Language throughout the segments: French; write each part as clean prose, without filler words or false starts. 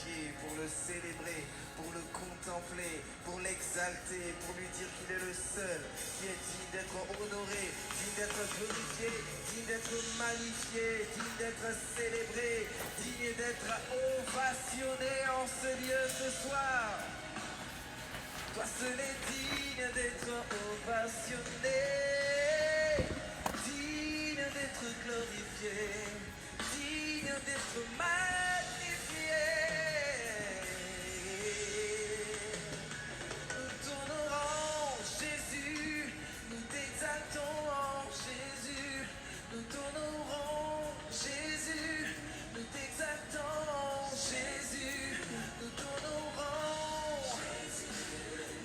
glorifier, pour le célébrer, pour le contempler, pour l'exalter, pour lui dire qu'il est le seul qui est digne d'être honoré, digne d'être glorifié, digne d'être magnifié, digne d'être célébré, digne d'être ovationné en ce lieu ce soir. Toi seul est digne d'être ovationné, digne d'être glorifié, digne d'être magnifié. Nous t'honorons, Jésus, nous t'exaltons, Jésus, nous t'honorons, Jésus, nous t'exaltons, Jésus, nous t'honorons,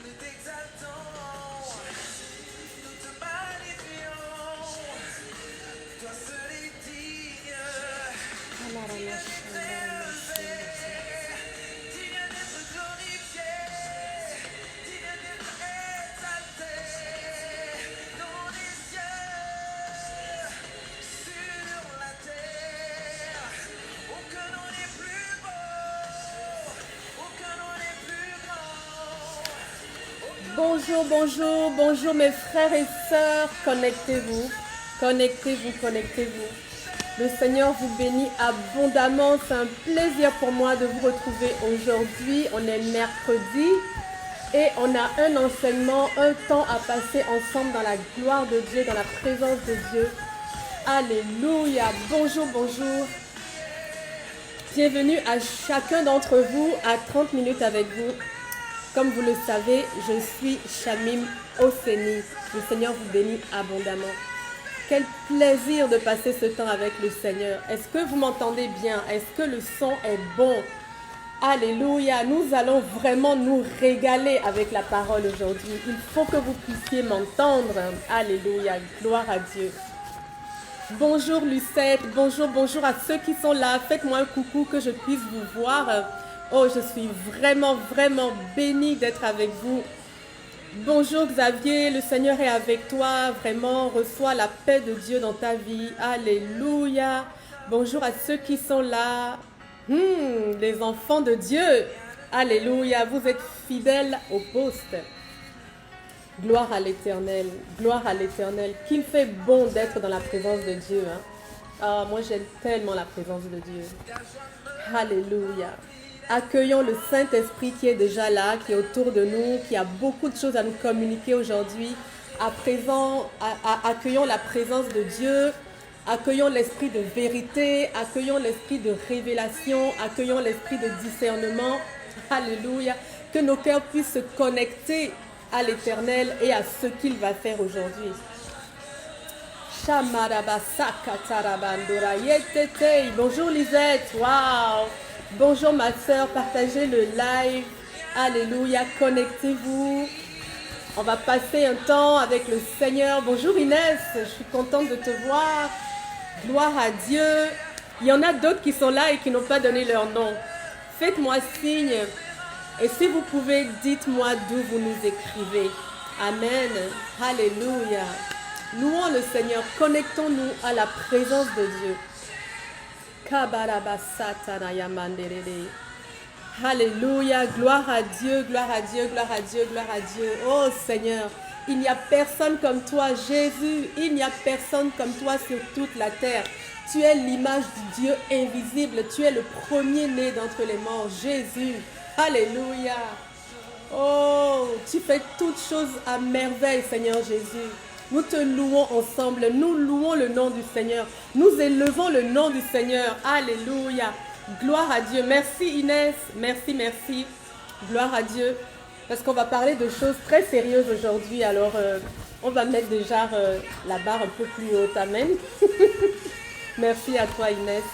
nous t'exaltons, nous te magnifions, toi seul est digne, digne d'être élevé, digne d'être glorifié, digne d'être exalté, dans les cieux, sur la terre, aucun nom n'est plus beau, aucun nom n'est plus grand. Bonjour, bonjour, bonjour mes frères et sœurs, connectez-vous, connectez-vous, connectez-vous. Le Seigneur vous bénit abondamment, c'est un plaisir pour moi de vous retrouver aujourd'hui. On est mercredi et on a un enseignement, un temps à passer ensemble dans la gloire de Dieu, dans la présence de Dieu. Alléluia, bonjour, bonjour. Bienvenue à chacun d'entre vous à 30 minutes avec vous. Comme vous le savez, je suis Shamim Oseni. Le Seigneur vous bénit abondamment. Quel plaisir de passer ce temps avec le Seigneur. Est-ce que vous m'entendez bien? Est-ce que le son est bon? Alléluia. Nous allons vraiment nous régaler avec la parole aujourd'hui. Il faut que vous puissiez m'entendre. Alléluia. Gloire à Dieu. Bonjour Lucette. Bonjour, bonjour à ceux qui sont là. Faites-moi un coucou que je puisse vous voir. Oh, je suis vraiment, vraiment bénie d'être avec vous. Bonjour Xavier, le Seigneur est avec toi. Vraiment, reçois la paix de Dieu dans ta vie. Alléluia. Bonjour à ceux qui sont là. Les enfants de Dieu. Alléluia. Vous êtes fidèles au poste. Gloire à l'Éternel. Gloire à l'Éternel. Qu'il fait bon d'être dans la présence de Dieu. Hein? Ah, moi, j'aime tellement la présence de Dieu. Alléluia. Accueillons le Saint-Esprit qui est déjà là, qui est autour de nous, qui a beaucoup de choses à nous communiquer aujourd'hui. À présent, accueillons la présence de Dieu, accueillons l'esprit de vérité, accueillons l'esprit de révélation, accueillons l'esprit de discernement. Alléluia. Que nos cœurs puissent se connecter à l'Éternel et à ce qu'il va faire aujourd'hui. Bonjour Lisette, waouh! Bonjour ma soeur, partagez le live. Alléluia, connectez-vous. On va passer un temps avec le Seigneur. Bonjour Inès, je suis contente de te voir. Gloire à Dieu. Il y en a d'autres qui sont là et qui n'ont pas donné leur nom. Faites-moi signe. Et si vous pouvez, dites-moi d'où vous nous écrivez. Amen. Alléluia. Louons le Seigneur. Connectons-nous à la présence de Dieu. Alléluia, gloire à Dieu, gloire à Dieu, gloire à Dieu, gloire à Dieu. Oh Seigneur, il n'y a personne comme toi, Jésus, il n'y a personne comme toi sur toute la terre. Tu es l'image du Dieu invisible, tu es le premier-né d'entre les morts, Jésus. Alléluia. Oh, tu fais toutes choses à merveille, Seigneur Jésus. Nous te louons ensemble, nous louons le nom du Seigneur, nous élevons le nom du Seigneur, alléluia, gloire à Dieu. Merci Inès, merci, merci, gloire à Dieu, parce qu'on va parler de choses très sérieuses aujourd'hui, alors on va mettre déjà la barre un peu plus haute, amen. Merci à toi Inès.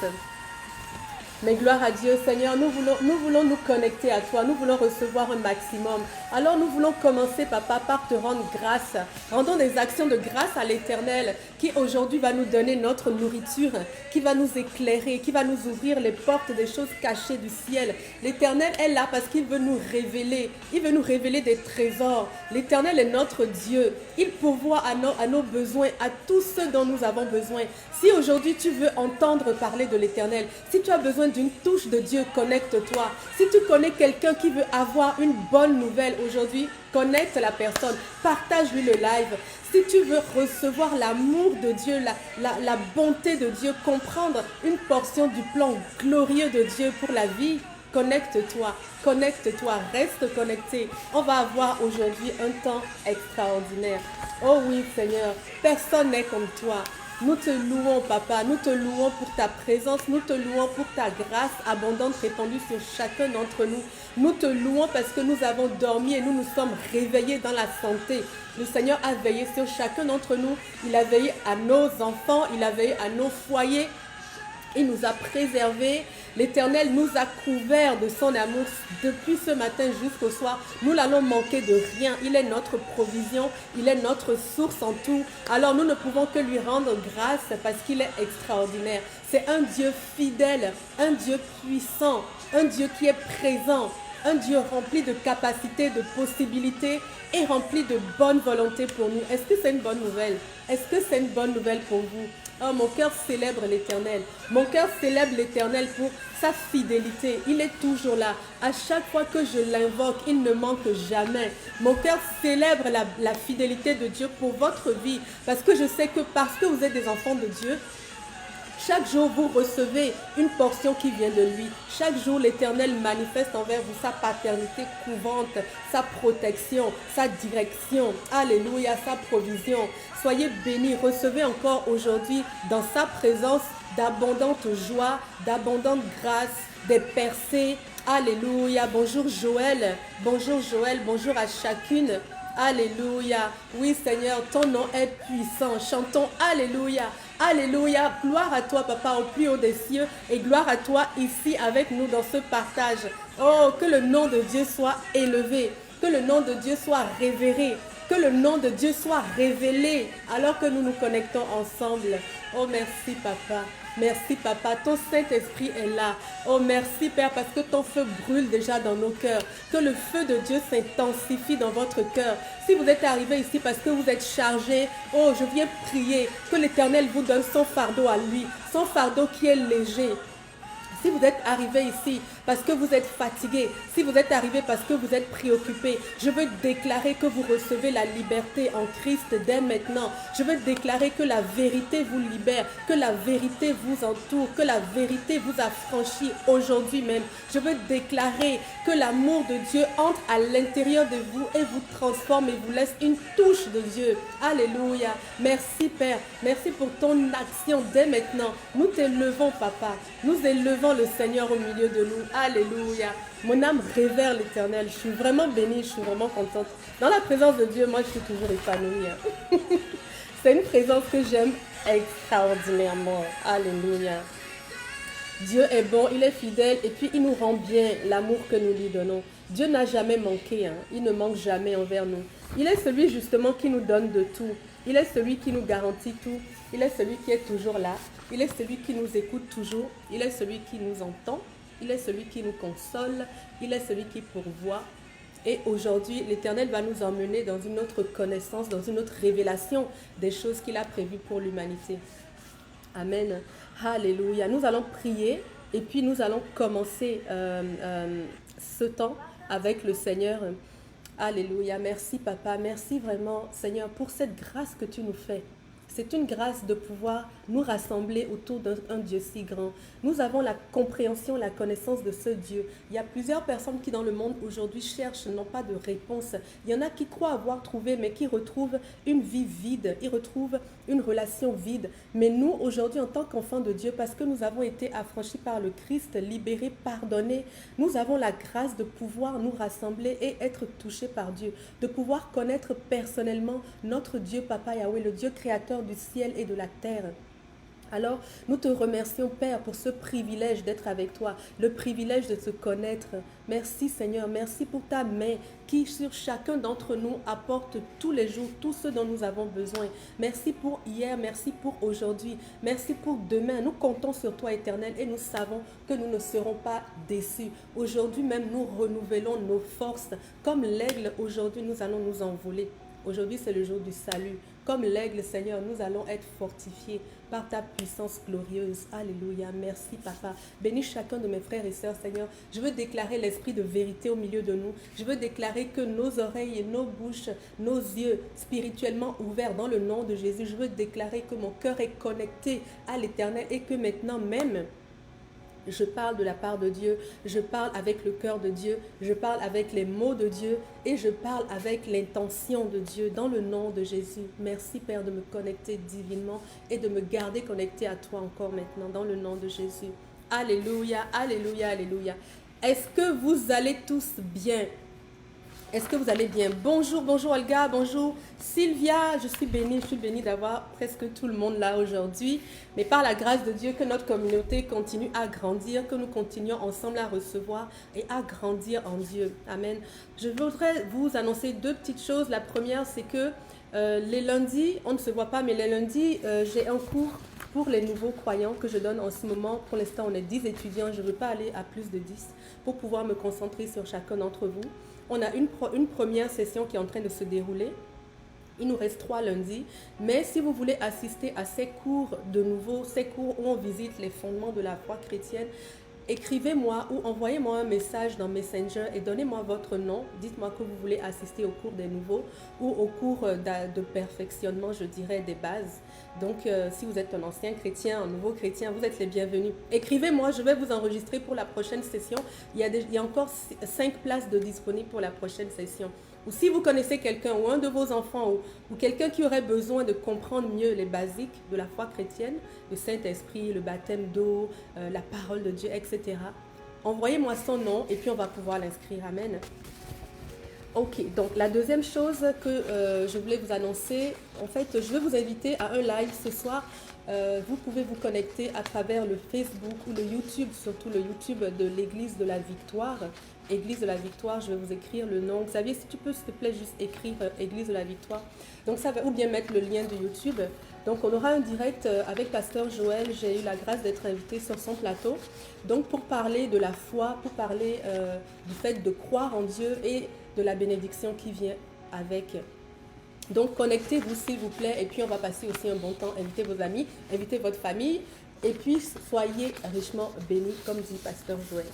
Mais gloire à Dieu, Seigneur, nous voulons nous connecter à toi, nous voulons recevoir un maximum. Alors nous voulons commencer, Papa, par te rendre grâce. Rendons des actions de grâce à l'Éternel qui aujourd'hui va nous donner notre nourriture, qui va nous éclairer, qui va nous ouvrir les portes des choses cachées du ciel. L'Éternel est là parce qu'il veut nous révéler, il veut nous révéler des trésors. L'Éternel est notre Dieu, il pourvoit à nos besoins, à tout ce dont nous avons besoin. Si aujourd'hui tu veux entendre parler de l'Éternel, si tu as besoin besoin d'une touche de Dieu, connecte-toi. Si tu connais quelqu'un qui veut avoir une bonne nouvelle aujourd'hui, connecte la personne, partage-lui le live. Si tu veux recevoir l'amour de Dieu, la bonté de Dieu, comprendre une portion du plan glorieux de Dieu pour la vie, connecte-toi, connecte-toi, reste connecté. On va avoir aujourd'hui un temps extraordinaire. Oh oui, Seigneur, personne n'est comme toi. Nous te louons, Papa, nous te louons pour ta présence, nous te louons pour ta grâce abondante répandue sur chacun d'entre nous. Nous te louons parce que nous avons dormi et nous nous sommes réveillés dans la santé. Le Seigneur a veillé sur chacun d'entre nous. Il a veillé à nos enfants, il a veillé à nos foyers. Il nous a préservés. L'Éternel nous a couverts de son amour depuis ce matin jusqu'au soir. Nous n'allons manquer de rien. Il est notre provision. Il est notre source en tout. Alors nous ne pouvons que lui rendre grâce parce qu'il est extraordinaire. C'est un Dieu fidèle, un Dieu puissant, un Dieu qui est présent, un Dieu rempli de capacités, de possibilités et rempli de bonne volonté pour nous. Est-ce que c'est une bonne nouvelle? Est-ce que c'est une bonne nouvelle pour vous? Oh, mon cœur célèbre l'Éternel. Mon cœur célèbre l'Éternel pour sa fidélité. Il est toujours là. À chaque fois que je l'invoque, il ne manque jamais. Mon cœur célèbre la fidélité de Dieu pour votre vie. Parce que je sais que parce que vous êtes des enfants de Dieu, chaque jour, vous recevez une portion qui vient de lui. Chaque jour, l'Éternel manifeste envers vous sa paternité couvrante, sa protection, sa direction. Alléluia, sa provision. Soyez bénis. Recevez encore aujourd'hui dans sa présence d'abondante joie, d'abondante grâce, des percées. Alléluia. Bonjour Joël. Bonjour Joël. Bonjour à chacune. Alléluia. Oui Seigneur, ton nom est puissant. Chantons Alléluia. Alléluia. Gloire à toi, Papa, au plus haut des cieux. Et gloire à toi ici avec nous dans ce partage. Oh, que le nom de Dieu soit élevé. Que le nom de Dieu soit révéré. Que le nom de Dieu soit révélé alors que nous nous connectons ensemble. Oh, merci, Papa. Merci, Papa. Ton Saint-Esprit est là. Oh, merci, Père, parce que ton feu brûle déjà dans nos cœurs. Que le feu de Dieu s'intensifie dans votre cœur. Si vous êtes arrivé ici parce que vous êtes chargé, oh, je viens prier que l'Éternel vous donne son fardeau à lui. Son fardeau qui est léger. Si vous êtes arrivé ici parce que vous êtes fatigué, si vous êtes arrivé parce que vous êtes préoccupé, je veux déclarer que vous recevez la liberté en Christ dès maintenant. Je veux déclarer que la vérité vous libère, que la vérité vous entoure, que la vérité vous affranchit aujourd'hui même. Je veux déclarer que l'amour de Dieu entre à l'intérieur de vous et vous transforme et vous laisse une touche de Dieu. Alléluia. Merci Père. Merci pour ton action dès maintenant. Nous t'élevons, Papa. Nous élevons le Seigneur au milieu de nous. Alléluia. Mon âme révère l'Éternel. Je suis vraiment bénie, je suis vraiment contente. Dans la présence de Dieu, moi, je suis toujours épanouie. C'est une présence que j'aime extraordinairement. Alléluia. Dieu est bon, il est fidèle et puis il nous rend bien l'amour que nous lui donnons. Dieu n'a jamais manqué, il ne manque jamais envers nous. Il est celui justement qui nous donne de tout. Il est celui qui nous garantit tout. Il est celui qui est toujours là. Il est celui qui nous écoute toujours. Il est celui qui nous entend. Il est celui qui nous console. Il est celui qui pourvoit. Et aujourd'hui, l'Éternel va nous emmener dans une autre connaissance, dans une autre révélation des choses qu'il a prévues pour l'humanité. Amen. Alléluia. Nous allons prier et puis nous allons commencer ce temps avec le Seigneur. Alléluia. Merci Papa. Merci vraiment Seigneur pour cette grâce que tu nous fais. C'est une grâce de pouvoir nous rassembler autour d'un Dieu si grand. Nous avons la compréhension, la connaissance de ce Dieu. Il y a plusieurs personnes qui dans le monde aujourd'hui cherchent, n'ont pas de réponse. Il y en a qui croient avoir trouvé, mais qui retrouvent une vie vide. Ils retrouvent une relation vide. Mais nous, aujourd'hui, en tant qu'enfants de Dieu, parce que nous avons été affranchis par le Christ, libérés, pardonnés, nous avons la grâce de pouvoir nous rassembler et être touchés par Dieu. De pouvoir connaître personnellement notre Dieu, Papa Yahweh, le Dieu créateur du ciel et de la terre. Alors, nous te remercions, Père, pour ce privilège d'être avec toi, le privilège de te connaître. Merci, Seigneur. Merci pour ta main qui, sur chacun d'entre nous, apporte tous les jours tout ce dont nous avons besoin. Merci pour hier, merci pour aujourd'hui, merci pour demain. Nous comptons sur toi, Éternel, et nous savons que nous ne serons pas déçus. Aujourd'hui même, nous renouvelons nos forces. Comme l'aigle, aujourd'hui, nous allons nous envoler. Aujourd'hui, c'est le jour du salut. Comme l'aigle, Seigneur, nous allons être fortifiés par ta puissance glorieuse. Alléluia. Merci, Papa. Bénis chacun de mes frères et sœurs, Seigneur. Je veux déclarer l'esprit de vérité au milieu de nous. Je veux déclarer que nos oreilles et nos bouches, nos yeux spirituellement ouverts dans le nom de Jésus. Je veux déclarer que mon cœur est connecté à l'Éternel et que maintenant même, je parle de la part de Dieu, je parle avec le cœur de Dieu, je parle avec les mots de Dieu et je parle avec l'intention de Dieu dans le nom de Jésus. Merci Père de me connecter divinement et de me garder connecté à toi encore maintenant dans le nom de Jésus. Alléluia, alléluia, alléluia. Est-ce que vous allez tous bien? Est-ce que vous allez bien? Bonjour, bonjour Olga, bonjour Sylvia. Je suis bénie d'avoir presque tout le monde là aujourd'hui. Mais par la grâce de Dieu, que notre communauté continue à grandir, que nous continuons ensemble à recevoir et à grandir en Dieu. Amen. Je voudrais vous annoncer deux petites choses. La première, c'est que les lundis, on ne se voit pas, mais les lundis, j'ai un cours pour les nouveaux croyants que je donne en ce moment. Pour l'instant, on est 10 étudiants. Je ne veux pas aller à plus de 10 pour pouvoir me concentrer sur chacun d'entre vous. On a une première session qui est en train de se dérouler. Il nous reste 3 lundis. Mais si vous voulez assister à ces cours de nouveau, ces cours où on visite les fondements de la foi chrétienne, écrivez-moi ou envoyez-moi un message dans Messenger et donnez-moi votre nom. Dites-moi que vous voulez assister au cours des nouveaux ou au cours de perfectionnement, je dirais, des bases. Donc, si vous êtes un ancien chrétien, un nouveau chrétien, vous êtes les bienvenus. Écrivez-moi, je vais vous enregistrer pour la prochaine session. Il y a encore 5 places de disponibles pour la prochaine session. Ou si vous connaissez quelqu'un ou un de vos enfants ou quelqu'un qui aurait besoin de comprendre mieux les basiques de la foi chrétienne, le Saint-Esprit, le baptême d'eau, la parole de Dieu, etc. Envoyez-moi son nom et puis on va pouvoir l'inscrire. Amen. Ok, donc la deuxième chose que je voulais vous annoncer, en fait, je vais vous inviter à un live ce soir. Vous pouvez vous connecter à travers le Facebook ou le YouTube, surtout le YouTube de l'Église de la Victoire. Église de la Victoire, je vais vous écrire le nom. Xavier, si tu peux, s'il te plaît, juste écrire Église de la Victoire. Donc ça va, ou bien mettre le lien de YouTube. Donc on aura un direct avec Pasteur Joël. J'ai eu la grâce d'être invitée sur son plateau. Donc pour parler de la foi, pour parler du fait de croire en Dieu et de la bénédiction qui vient avec. Donc connectez-vous s'il vous plaît et puis on va passer aussi un bon temps. Invitez vos amis, invitez votre famille et puis soyez richement bénis comme dit Pasteur Joël.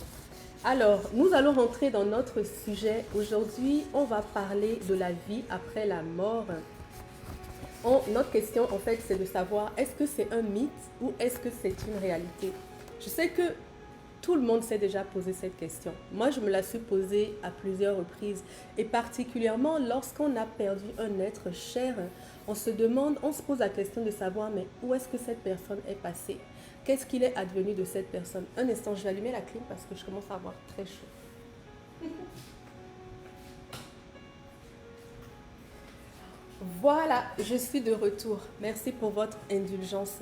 Alors, nous allons rentrer dans notre sujet. Aujourd'hui, on va parler de la vie après la mort. Notre question, en fait, c'est de savoir est-ce que c'est un mythe ou est-ce que c'est une réalité? Je sais que tout le monde s'est déjà posé cette question. Moi, je me la suis posée à plusieurs reprises. Et particulièrement lorsqu'on a perdu un être cher, on se pose la question de savoir, mais où est-ce que cette personne est passée? Qu'est-ce qu'il est advenu de cette personne? Un instant, je vais allumer la clim parce que je commence à avoir très chaud. Voilà, je suis de retour. Merci pour votre indulgence.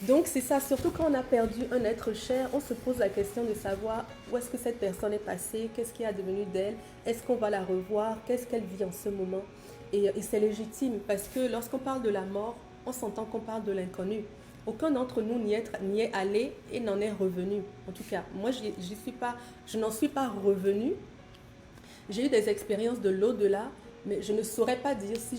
Donc c'est ça, surtout quand on a perdu un être cher, on se pose la question de savoir où est-ce que cette personne est passée, qu'est-ce qui est advenu d'elle, est-ce qu'on va la revoir, qu'est-ce qu'elle vit en ce moment. Et c'est légitime parce que lorsqu'on parle de la mort, on s'entend qu'on parle de l'inconnu. Aucun d'entre nous n'y est allé et n'en est revenu. En tout cas, moi, je n'en suis pas revenu. J'ai eu des expériences de l'au-delà, mais je ne saurais pas dire si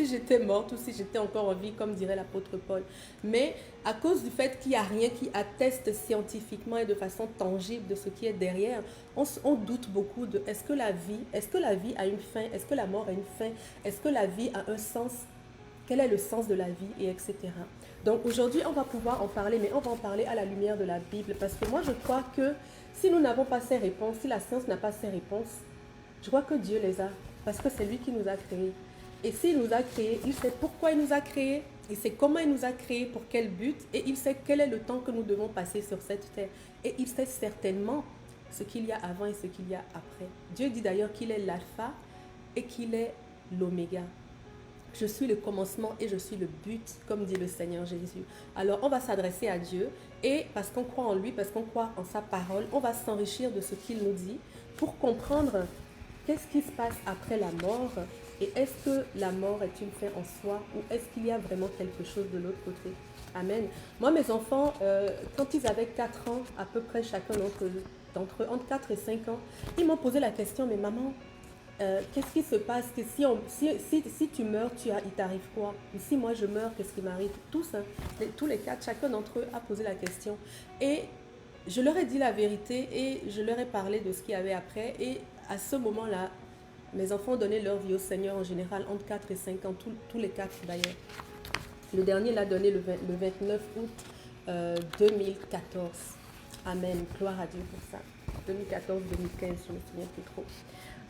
j'étais morte ou si j'étais encore en vie, comme dirait l'apôtre Paul. Mais à cause du fait qu'il n'y a rien qui atteste scientifiquement et de façon tangible de ce qui est derrière, on doute beaucoup de est-ce que la vie a une fin? Est-ce que la mort a une fin? Est-ce que la vie a un sens? Quel est le sens de la vie? Et etc. Donc aujourd'hui, on va pouvoir en parler, mais on va en parler à la lumière de la Bible. Parce que moi, je crois que si nous n'avons pas ces réponses, si la science n'a pas ces réponses, je crois que Dieu les a. Parce que c'est lui qui nous a créés. Et s'il nous a créés, il sait pourquoi il nous a créés, il sait comment il nous a créés, pour quel but, et il sait quel est le temps que nous devons passer sur cette terre. Et il sait certainement ce qu'il y a avant et ce qu'il y a après. Dieu dit d'ailleurs qu'il est l'alpha et qu'il est l'oméga. Je suis le commencement et je suis le but, comme dit le Seigneur Jésus. Alors, on va s'adresser à Dieu et parce qu'on croit en lui, parce qu'on croit en sa parole, on va s'enrichir de ce qu'il nous dit pour comprendre qu'est-ce qui se passe après la mort et est-ce que la mort est une fin en soi ou est-ce qu'il y a vraiment quelque chose de l'autre côté. Amen. Moi, mes enfants, quand ils avaient 4 ans, à peu près chacun d'entre eux, entre 4 et 5 ans, ils m'ont posé la question, mais maman, qu'est-ce qui se passe que si tu meurs, il t'arrive quoi? Ou si moi je meurs, qu'est-ce qui m'arrive? Tous, hein, tous les quatre, chacun d'entre eux a posé la question. Et je leur ai dit la vérité et je leur ai parlé de ce qu'il y avait après. Et à ce moment-là, mes enfants ont donné leur vie au Seigneur en général entre 4 et 5 ans, tous les quatre d'ailleurs. Le dernier l'a donné le 29 août 2014. Amen, gloire à Dieu pour ça. 2014-2015, je ne me souviens plus trop.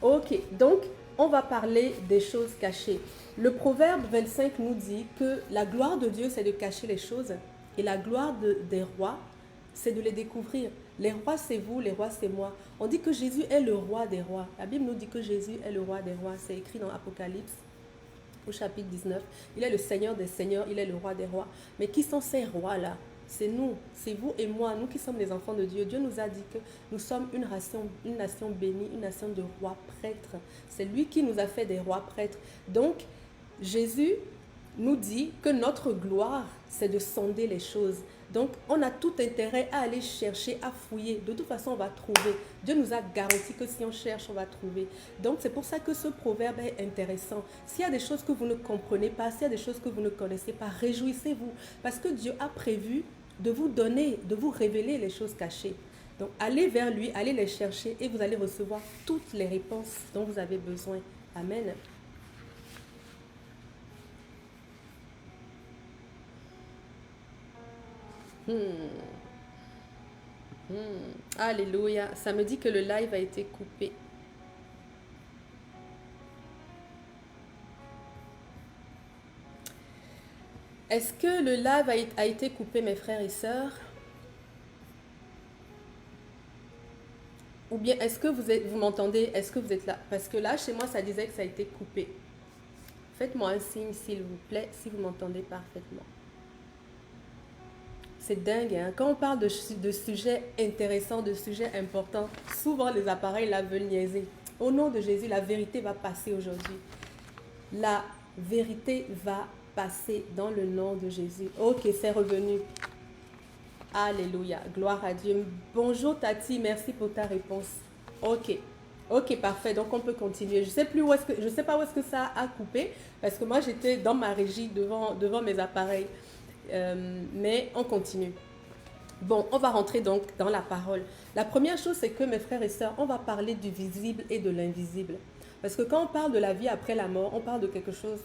Ok, donc on va parler des choses cachées. Le proverbe 25 nous dit que la gloire de Dieu, c'est de cacher les choses et la gloire des rois, c'est de les découvrir. Les rois, c'est vous, les rois, c'est moi. On dit que Jésus est le roi des rois. La Bible nous dit que Jésus est le roi des rois. C'est écrit dans Apocalypse au chapitre 19. Il est le Seigneur des seigneurs, il est le roi des rois. Mais qui sont ces rois-là? C'est nous, c'est vous et moi, nous qui sommes les enfants de Dieu. Dieu nous a dit que nous sommes une nation bénie, une nation de rois prêtres. C'est lui qui nous a fait des rois prêtres. Donc, Jésus nous dit que notre gloire, c'est de sonder les choses. Donc, on a tout intérêt à aller chercher, à fouiller. De toute façon, on va trouver. Dieu nous a garanti que si on cherche, on va trouver. Donc, c'est pour ça que ce proverbe est intéressant. S'il y a des choses que vous ne comprenez pas, s'il y a des choses que vous ne connaissez pas, réjouissez-vous. Parce que Dieu a prévu de vous donner, de vous révéler les choses cachées. Donc, allez vers lui, allez les chercher et vous allez recevoir toutes les réponses dont vous avez besoin. Amen. Alléluia. Ça me dit que le live a été coupé. Est-ce que le live a été coupé, mes frères et sœurs? Ou bien est-ce que vous m'entendez? Est-ce que vous êtes là? Parce que là, chez moi, ça disait que ça a été coupé. Faites-moi un signe, s'il vous plaît, si vous m'entendez parfaitement. C'est dingue, hein? Quand on parle de sujets intéressants, de sujets importants, souvent les appareils là veulent niaiser. Au nom de Jésus, la vérité va passer aujourd'hui. La vérité va passer dans le nom de Jésus. Ok, c'est revenu. Alléluia, gloire à Dieu. Bonjour Tati, merci pour ta réponse. Ok, ok, parfait. Donc on peut continuer. Je sais pas où est-ce que ça a coupé parce que moi j'étais dans ma régie devant mes appareils. Mais on continue. Bon, on va rentrer donc dans la parole. La première chose, c'est que mes frères et sœurs, on va parler du visible et de l'invisible. Parce que quand on parle de la vie après la mort, on parle de quelque chose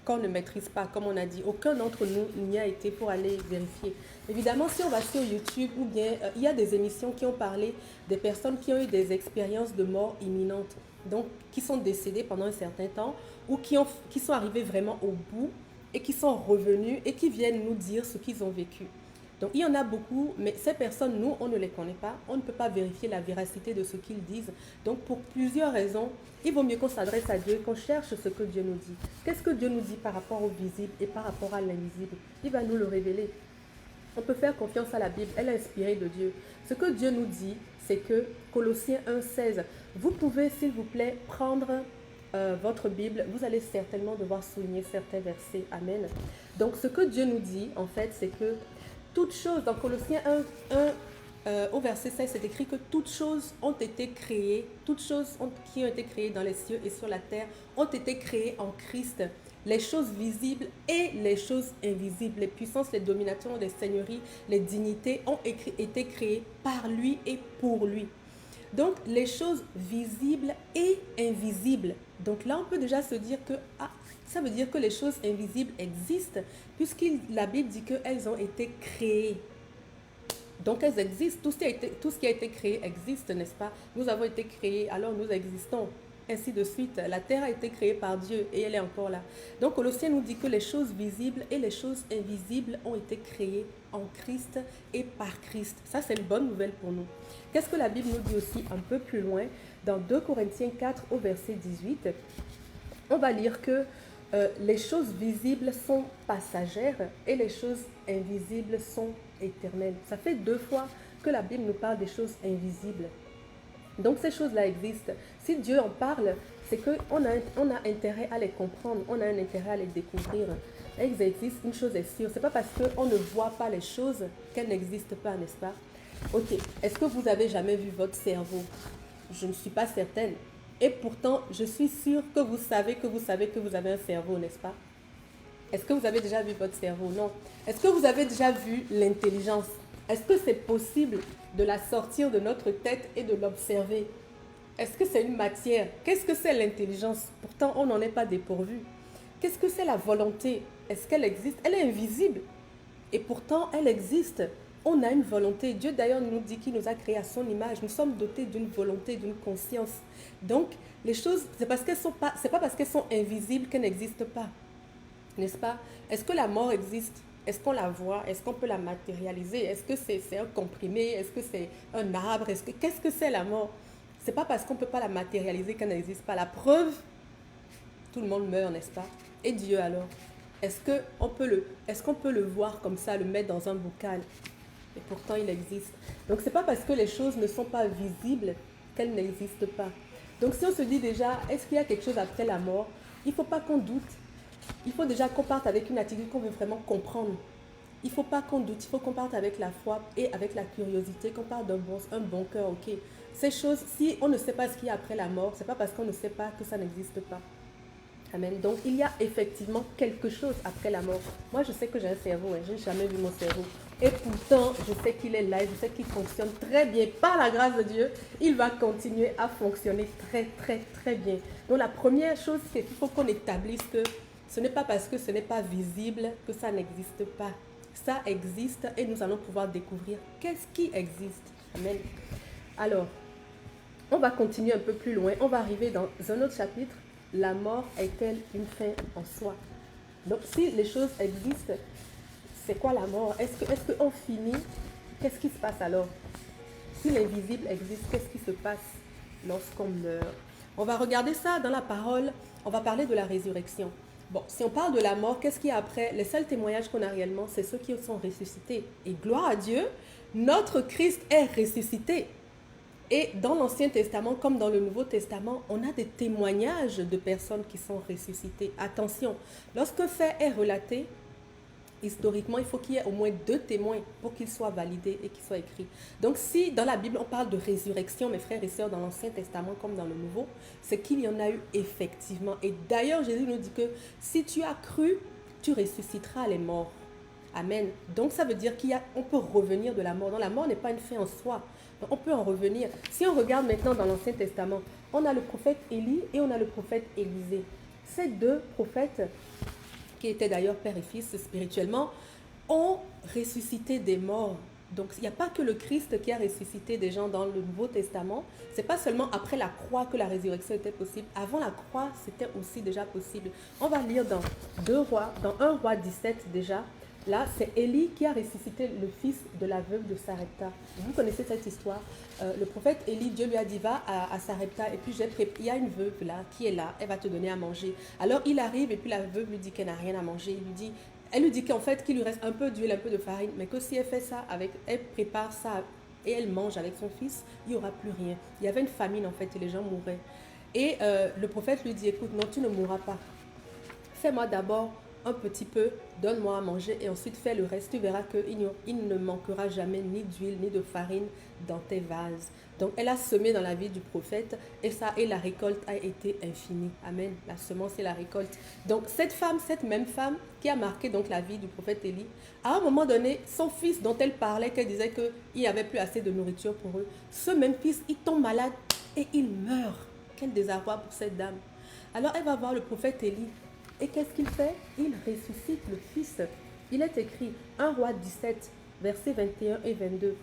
qu'on ne maîtrise pas, comme on a dit. Aucun d'entre nous n'y a été pour aller vérifier. Évidemment, si on va sur YouTube ou bien il y a des émissions qui ont parlé des personnes qui ont eu des expériences de mort imminente, donc qui sont décédées pendant un certain temps ou qui sont arrivées vraiment au bout et qui sont revenus et qui viennent nous dire ce qu'ils ont vécu. Donc, il y en a beaucoup, mais ces personnes, nous, on ne les connaît pas. On ne peut pas vérifier la véracité de ce qu'ils disent. Donc, pour plusieurs raisons, il vaut mieux qu'on s'adresse à Dieu, qu'on cherche ce que Dieu nous dit. Qu'est-ce que Dieu nous dit par rapport au visible et par rapport à l'invisible? Il va nous le révéler. On peut faire confiance à la Bible, elle est inspirée de Dieu. Ce que Dieu nous dit, c'est que Colossiens 1,16, vous pouvez, s'il vous plaît, prendre votre Bible, vous allez certainement devoir souligner certains versets. Amen. Donc, ce que Dieu nous dit, en fait, c'est que toutes choses, dans Colossiens 1, au verset 16, c'est écrit que toutes choses ont été créées, toutes choses qui ont été créées dans les cieux et sur la terre ont été créées en Christ. Les choses visibles et les choses invisibles, les puissances, les dominations, les seigneuries, les dignités ont été créées par lui et pour lui. Donc, les choses visibles et invisibles. Donc là, on peut déjà se dire que ça veut dire que les choses invisibles existent, puisque la Bible dit qu'elles ont été créées. Donc, elles existent. Tout ce qui a été créé existe, n'est-ce pas? Nous avons été créés, alors nous existons. Ainsi de suite. La terre a été créée par Dieu et elle est encore là. Donc, Colossiens nous dit que les choses visibles et les choses invisibles ont été créées en Christ et par Christ. Ça, c'est une bonne nouvelle pour nous. Qu'est-ce que la Bible nous dit aussi un peu plus loin? Dans 2 Corinthiens 4 au verset 18, on va lire que les choses visibles sont passagères et les choses invisibles sont éternelles. Ça fait 2 fois que la Bible nous parle des choses invisibles. Donc ces choses-là existent. Si Dieu en parle, c'est qu'on a intérêt à les comprendre, on a un intérêt à les découvrir. Elles existent, une chose est sûre, ce n'est pas parce qu'on ne voit pas les choses qu'elles n'existent pas, n'est-ce pas? Ok, est-ce que vous avez jamais vu votre cerveau? Je ne suis pas certaine. Et pourtant, je suis sûre que vous savez que vous avez un cerveau, n'est-ce pas? Est-ce que vous avez déjà vu votre cerveau? Non. Est-ce que vous avez déjà vu l'intelligence? Est-ce que c'est possible de la sortir de notre tête et de l'observer? Est-ce que c'est une matière? Qu'est-ce que c'est l'intelligence? Pourtant, on n'en est pas dépourvu. Qu'est-ce que c'est la volonté? Est-ce qu'elle existe? Elle est invisible. Et pourtant, elle existe. On a une volonté. Dieu d'ailleurs nous dit qu'il nous a créés à son image. Nous sommes dotés d'une volonté, d'une conscience. Donc, les choses, c'est pas parce qu'elles sont invisibles qu'elles n'existent pas. N'est-ce pas? Est-ce que la mort existe? Est-ce qu'on la voit? Est-ce qu'on peut la matérialiser? Est-ce que c'est un comprimé? Est-ce que c'est un arbre? Qu'est-ce que c'est la mort? C'est pas parce qu'on ne peut pas la matérialiser qu'elle n'existe pas. La preuve, tout le monde meurt, n'est-ce pas? Et Dieu alors? Est-ce qu'on peut le voir comme ça, le mettre dans un bocal? Et pourtant, il existe. Donc, ce n'est pas parce que les choses ne sont pas visibles qu'elles n'existent pas. Donc, si on se dit déjà, est-ce qu'il y a quelque chose après la mort? Il ne faut pas qu'on doute. Il faut déjà qu'on parte avec une attitude qu'on veut vraiment comprendre. Il ne faut pas qu'on doute, il faut qu'on parte avec la foi et avec la curiosité, qu'on parte un bon cœur, ok. Ces choses, si on ne sait pas ce qu'il y a après la mort, ce n'est pas parce qu'on ne sait pas que ça n'existe pas. Amen. Donc, il y a effectivement quelque chose après la mort. Moi, je sais que j'ai un cerveau, je n'ai jamais vu mon cerveau. Et pourtant, je sais qu'il est là, je sais qu'il fonctionne très bien. Par la grâce de Dieu, il va continuer à fonctionner très, très, très bien. Donc, la première chose, c'est qu'il faut qu'on établisse que ce n'est pas parce que ce n'est pas visible que ça n'existe pas. Ça existe et nous allons pouvoir découvrir qu'est-ce qui existe. Amen. Alors, on va continuer un peu plus loin. On va arriver dans un autre chapitre. La mort est-elle une fin en soi? Donc, si les choses existent, c'est quoi la mort? Est-ce qu'on finit? Qu'est-ce qui se passe alors? Si l'invisible existe, qu'est-ce qui se passe lorsqu'on meurt? On va regarder ça dans la parole. On va parler de la résurrection. Bon, si on parle de la mort, qu'est-ce qu'il y a après? Les seuls témoignages qu'on a réellement, c'est ceux qui sont ressuscités. Et gloire à Dieu, notre Christ est ressuscité. Et dans l'Ancien Testament, comme dans le Nouveau Testament, on a des témoignages de personnes qui sont ressuscitées. Attention, lorsqu'un fait est relaté, historiquement, il faut qu'il y ait au moins 2 témoins pour qu'il soit validé et qu'il soit écrit. Donc, si dans la Bible, on parle de résurrection, mes frères et sœurs, dans l'Ancien Testament comme dans le Nouveau, c'est qu'il y en a eu effectivement. Et d'ailleurs, Jésus nous dit que si tu as cru, tu ressusciteras les morts. Amen. Donc, ça veut dire qu'on peut revenir de la mort. Donc, la mort n'est pas une fin en soi. Donc, on peut en revenir. Si on regarde maintenant dans l'Ancien Testament, on a le prophète Élie et on a le prophète Élisée. Ces 2 prophètes, qui étaient d'ailleurs père et fils spirituellement, ont ressuscité des morts. Donc, il n'y a pas que le Christ qui a ressuscité des gens dans le Nouveau Testament. Ce n'est pas seulement après la croix que la résurrection était possible. Avant la croix, c'était aussi déjà possible. On va lire dans 2 Rois, dans 1 Roi 17 déjà. Là, c'est Élie qui a ressuscité le fils de la veuve de Sarepta. Vous connaissez cette histoire. Le prophète Élie, Dieu lui a dit, va à Sarepta et puis il y a une veuve là qui est là, elle va te donner à manger. Alors il arrive et puis la veuve lui dit qu'elle n'a rien à manger. Elle lui dit qu'en fait qu'il lui reste un peu d'huile, un peu de farine, mais que si elle fait ça, elle prépare ça et elle mange avec son fils, il n'y aura plus rien. Il y avait une famine en fait et les gens mouraient. Et le prophète lui dit, écoute, non, tu ne mourras pas. Fais-moi d'abord un petit peu, donne-moi à manger et ensuite fais le reste. Tu verras qu'il ne manquera jamais ni d'huile ni de farine dans tes vases. Donc elle a semé dans la vie du prophète et la récolte a été infinie. Amen. La semence et la récolte. Donc cette même femme qui a marqué donc la vie du prophète Élie, à un moment donné, son fils dont elle parlait, qu'elle disait qu'il n'y avait plus assez de nourriture pour eux, ce même fils, il tombe malade et il meurt. Quel désarroi pour cette dame. Alors elle va voir le prophète Élie. Et qu'est-ce qu'il fait? Il ressuscite le fils. Il est écrit 1 Roi 17, versets 21 et 22.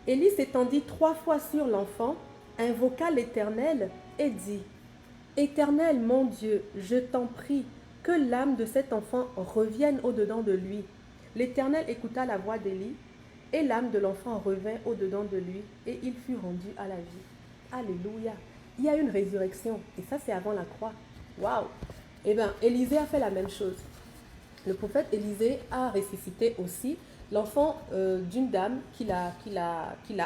Élie s'étendit 3 fois sur l'enfant, invoqua l'Éternel et dit, « Éternel, mon Dieu, je t'en prie, que l'âme de cet enfant revienne au-dedans de lui. » L'Éternel écouta la voix d'Élie, et l'âme de l'enfant revint au-dedans de lui, et il fut rendu à la vie. Alléluia. Il y a une résurrection, et ça c'est avant la croix. Waouh! Eh bien, Élisée a fait la même chose. Le prophète Élisée a ressuscité aussi l'enfant d'une dame qu'il a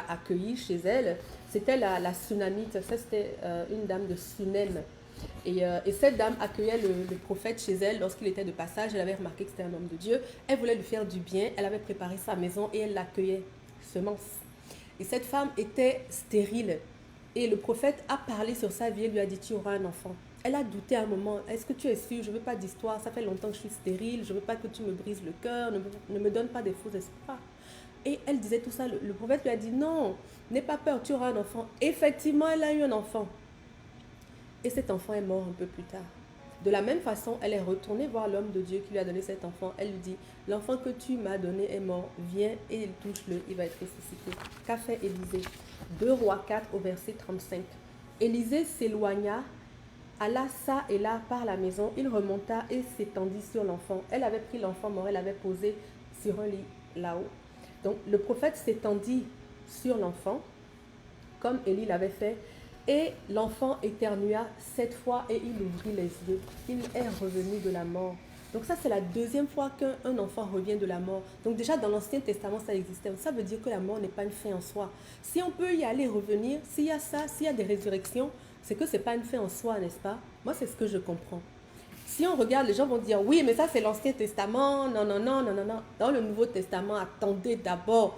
accueillie chez elle. C'était la Sunamite, ça c'était une dame de Sunem. Et cette dame accueillait le prophète chez elle lorsqu'il était de passage. Elle avait remarqué que c'était un homme de Dieu. Elle voulait lui faire du bien. Elle avait préparé sa maison et elle l'accueillait. Semence. Et cette femme était stérile. Et le prophète a parlé sur sa vie et lui a dit, tu auras un enfant. Elle a douté un moment, est-ce que tu es sûre? Je ne veux pas d'histoire, ça fait longtemps que je suis stérile, je ne veux pas que tu me brises le cœur, ne me donne pas des faux espoirs. Et elle disait tout ça, le prophète lui a dit, non, n'aie pas peur, tu auras un enfant. Effectivement, elle a eu un enfant. Et cet enfant est mort un peu plus tard. De la même façon, elle est retournée voir l'homme de Dieu qui lui a donné cet enfant. Elle lui dit, l'enfant que tu m'as donné est mort, viens et touche-le, il va être ressuscité. Qu'a fait Élisée? 2 Rois 4 au verset 35. Élisée s'éloigna, alla ça et là par la maison, il remonta et s'étendit sur l'enfant. Elle avait pris l'enfant mort, elle l'avait posé sur un lit là-haut. Donc le prophète s'étendit sur l'enfant, comme Élie l'avait fait, et l'enfant éternua 7 fois et il ouvrit les yeux. Il est revenu de la mort. Donc ça, c'est la deuxième fois qu'un enfant revient de la mort. Donc déjà, dans l'Ancien Testament, ça existait. Ça veut dire que la mort n'est pas une fin en soi. Si on peut y aller, revenir, s'il y a ça, s'il y a des résurrections, c'est que ce n'est pas une fin en soi, n'est-ce pas? Moi, c'est ce que je comprends. Si on regarde, les gens vont dire, oui, mais ça, c'est l'Ancien Testament. Non, non, non, non, non, non. Dans le Nouveau Testament, attendez d'abord.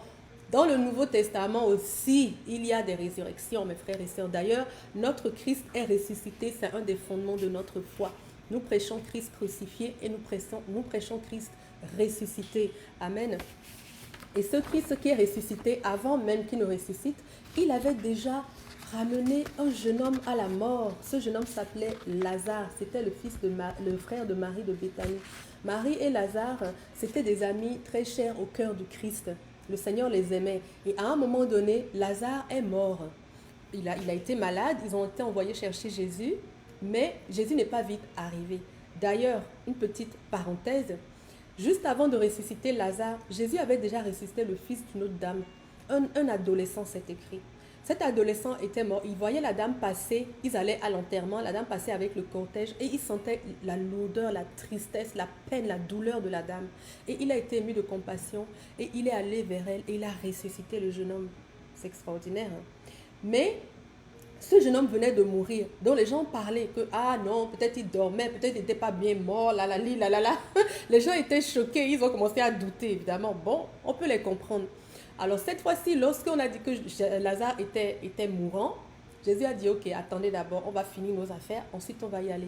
Dans le Nouveau Testament aussi, il y a des résurrections, mes frères et sœurs. D'ailleurs, notre Christ est ressuscité, c'est un des fondements de notre foi. Nous prêchons Christ crucifié et nous prêchons Christ ressuscité. Amen. Et ce Christ qui est ressuscité, avant même qu'il ne ressuscite, il avait déjà ramené un jeune homme à la mort. Ce jeune homme s'appelait Lazare. C'était le frère de Marie de Béthanie. Marie et Lazare, c'étaient des amis très chers au cœur du Christ. Le Seigneur les aimait. Et à un moment donné, Lazare est mort. Il a été malade. Ils ont été envoyés chercher Jésus. Mais Jésus n'est pas vite arrivé. D'ailleurs, une petite parenthèse. Juste avant de ressusciter Lazare, Jésus avait déjà ressuscité le fils d'une autre dame. Un adolescent, c'est écrit. Cet adolescent était mort. Il voyait la dame passer. Ils allaient à l'enterrement. La dame passait avec le cortège. Et il sentait la lourdeur, la tristesse, la peine, la douleur de la dame. Et il a été ému de compassion. Et il est allé vers elle. Et il a ressuscité le jeune homme. C'est extraordinaire. Hein? Mais ce jeune homme venait de mourir. Donc les gens parlaient que, ah non, peut-être il dormait, peut-être il n'était pas bien mort, là. Les gens étaient choqués. Ils ont commencé à douter, évidemment. Bon, on peut les comprendre. Alors cette fois-ci, lorsqu'on a dit que Lazare était mourant, Jésus a dit, ok, attendez d'abord, on va finir nos affaires, ensuite on va y aller.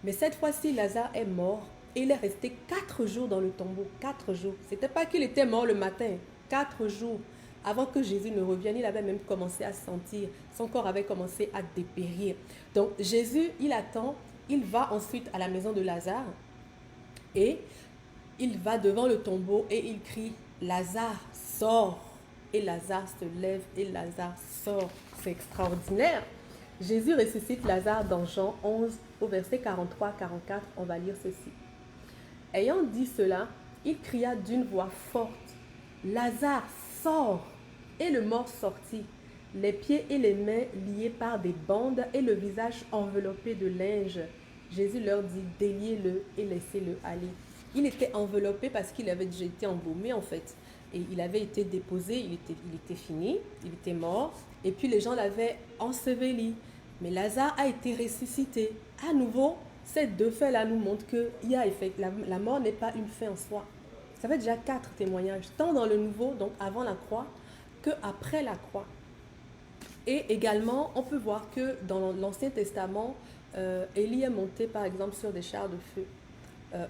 Mais cette fois-ci, Lazare est mort et il est resté 4 jours dans le tombeau. 4 jours. Ce n'était pas qu'il était mort le matin. 4 jours. Avant que Jésus ne revienne, il avait même commencé à sentir. Son corps avait commencé à dépérir. Donc Jésus, il attend, il va ensuite à la maison de Lazare et il va devant le tombeau et il crie, Lazare, sors. Et Lazare se lève et Lazare sort. C'est extraordinaire. Jésus ressuscite Lazare dans Jean 11 au verset 43-44. On va lire ceci. Ayant dit cela, il cria d'une voix forte, Lazare, sors. Et le mort sortit, les pieds et les mains liés par des bandes et le visage enveloppé de linge. Jésus leur dit, déliez-le et laissez-le aller. Il était enveloppé parce qu'il avait déjà été embaumé en fait. Et il avait été déposé, il était fini, il était mort. Et puis les gens l'avaient enseveli. Mais Lazare a été ressuscité. À nouveau, ces deux faits-là nous montrent que la mort n'est pas une fin en soi. Ça fait déjà 4 témoignages, tant dans le Nouveau, donc avant la croix, qu'après la croix. Et également, on peut voir que dans l'Ancien Testament, Élie est monté par exemple sur des chars de feu.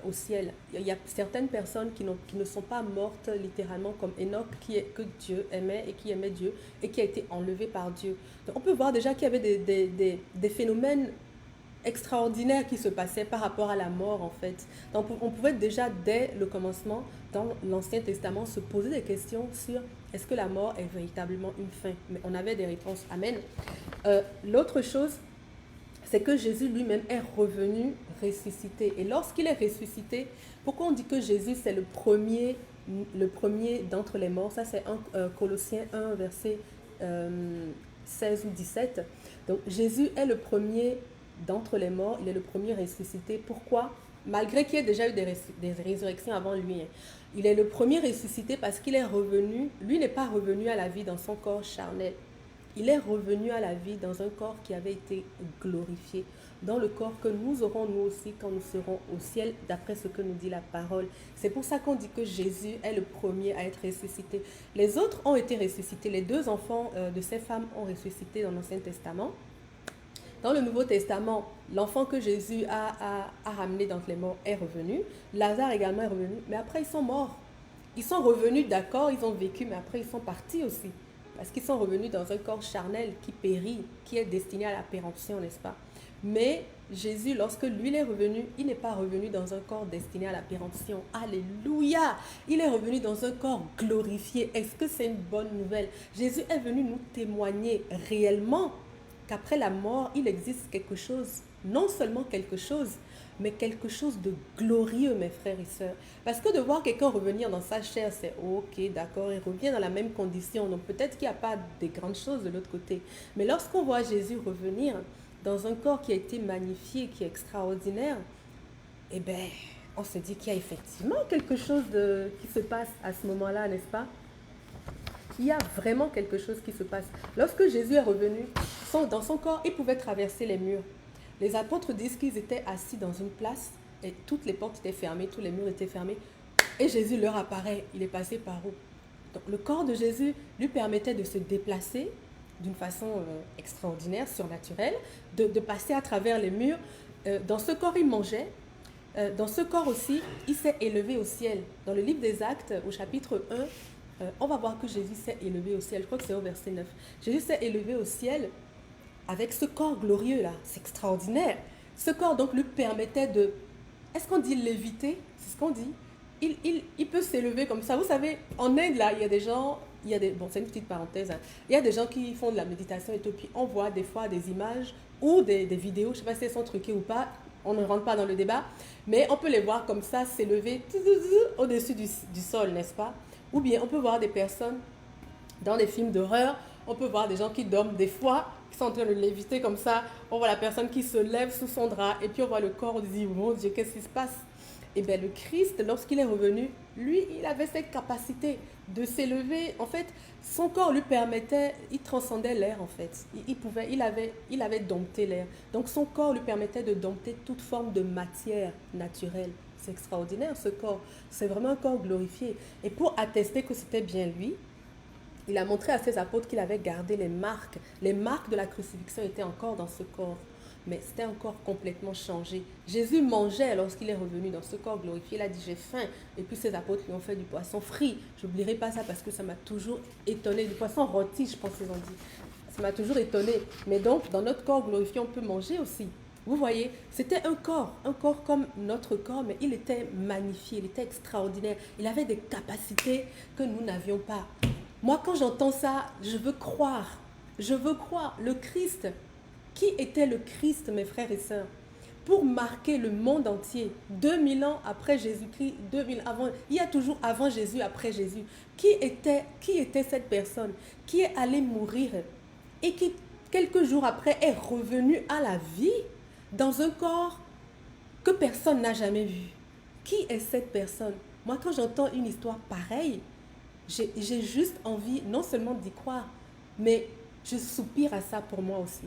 Au ciel. Il y a certaines personnes qui ne sont pas mortes littéralement comme Enoch que Dieu aimait et qui aimait Dieu et qui a été enlevé par Dieu. Donc on peut voir déjà qu'il y avait des phénomènes extraordinaires qui se passaient par rapport à la mort en fait. Donc on pouvait déjà dès le commencement dans l'Ancien Testament se poser des questions sur est-ce que la mort est véritablement une fin? Mais on avait des réponses. Amen. L'autre chose, c'est que Jésus lui-même est revenu ressuscité. Et lorsqu'il est ressuscité, pourquoi on dit que Jésus c'est le premier d'entre les morts? Ça c'est Colossiens 1, verset 16 ou 17. Donc Jésus est le premier d'entre les morts, il est le premier ressuscité. Pourquoi? Malgré qu'il y ait déjà eu des résurrections avant lui. Il est le premier ressuscité parce qu'il est revenu, lui n'est pas revenu à la vie dans son corps charnel. Il est revenu à la vie dans un corps qui avait été glorifié. dans le corps que nous aurons nous aussi quand nous serons au ciel, d'après ce que nous dit la parole. C'est pour ça qu'on dit que Jésus est le premier à être ressuscité. Les autres ont été ressuscités. Les 2 enfants de ces femmes ont ressuscité dans l'Ancien Testament. Dans le Nouveau Testament, l'enfant que Jésus a ramené d'entre les morts est revenu. Lazare également est revenu, mais après ils sont morts. Ils sont revenus, d'accord, ils ont vécu, mais après ils sont partis aussi. Parce qu'ils sont revenus dans un corps charnel qui périt, qui est destiné à la péremption, n'est-ce pas? Mais Jésus, lorsque lui il est revenu, il n'est pas revenu dans un corps destiné à la péremption. Alléluia! Il est revenu dans un corps glorifié. Est-ce que c'est une bonne nouvelle? Jésus est venu nous témoigner réellement qu'après la mort, il existe quelque chose, non seulement quelque chose, mais quelque chose de glorieux, mes frères et sœurs. Parce que de voir quelqu'un revenir dans sa chair, c'est ok, d'accord, il revient dans la même condition. Donc peut-être qu'il n'y a pas de grandes choses de l'autre côté. Mais lorsqu'on voit Jésus revenir dans un corps qui a été magnifié, qui est extraordinaire, eh bien, on se dit qu'il y a effectivement quelque chose qui se passe à ce moment-là, n'est-ce pas? Il y a vraiment quelque chose qui se passe. Lorsque Jésus est revenu, dans son corps, il pouvait traverser les murs. Les apôtres disent qu'ils étaient assis dans une place et toutes les portes étaient fermées, tous les murs étaient fermés. Et Jésus leur apparaît. Il est passé par où? Donc le corps de Jésus lui permettait de se déplacer d'une façon extraordinaire, surnaturelle, de passer à travers les murs. Dans ce corps, il mangeait. Dans ce corps aussi, il s'est élevé au ciel. Dans le livre des Actes, au chapitre 1, on va voir que Jésus s'est élevé au ciel. Je crois que c'est au verset 9. Jésus s'est élevé au ciel avec ce corps glorieux là. C'est extraordinaire. Ce corps donc lui permettait de... Est-ce qu'on dit léviter? C'est ce qu'on dit. Il peut s'élever comme ça. Vous savez, en Inde là, il y a des gens... Bon, c'est une petite parenthèse. Hein. Il y a des gens qui font de la méditation et tout. Puis on voit des fois des images ou des vidéos. Je ne sais pas si elles sont truquées ou pas. On ne rentre pas dans le débat. Mais on peut les voir comme ça s'élever au-dessus du sol, n'est-ce pas? Ou bien on peut voir des personnes dans des films d'horreur, on peut voir des gens qui dorment des fois, qui sont en train de léviter comme ça. On voit la personne qui se lève sous son drap et puis on voit le corps, on dit, mon Dieu, qu'est-ce qui se passe? Et bien le Christ, lorsqu'il est revenu, lui, il avait cette capacité de s'élever. En fait, son corps lui permettait, il transcendait l'air en fait. Il avait dompté l'air. Donc son corps lui permettait de dompter toute forme de matière naturelle. C'est extraordinaire ce corps. C'est vraiment un corps glorifié. Et pour attester que c'était bien lui, il a montré à ses apôtres qu'il avait gardé les marques. Les marques de la crucifixion étaient encore dans ce corps. Mais c'était un corps complètement changé. Jésus mangeait lorsqu'il est revenu dans ce corps glorifié. Il a dit j'ai faim. Et puis ses apôtres lui ont fait du poisson frit. Je n'oublierai pas ça parce que ça m'a toujours étonné. Du poisson rôti, je pense qu'ils ont dit. Ça m'a toujours étonné. Mais donc, dans notre corps glorifié, on peut manger aussi. Vous voyez, c'était un corps comme notre corps, mais il était magnifié, il était extraordinaire. Il avait des capacités que nous n'avions pas. Moi, quand j'entends ça, je veux croire. Je veux croire. Le Christ, qui était le Christ, mes frères et sœurs, pour marquer le monde entier, 2000 ans après Jésus-Christ, 2000 avant, il y a toujours avant Jésus, après Jésus. Qui était cette personne qui est allée mourir et qui, quelques jours après, est revenue à la vie dans un corps que personne n'a jamais vu? Qui est cette personne? Moi, quand j'entends une histoire pareille, j'ai juste envie non seulement d'y croire, mais je soupire à ça pour moi aussi.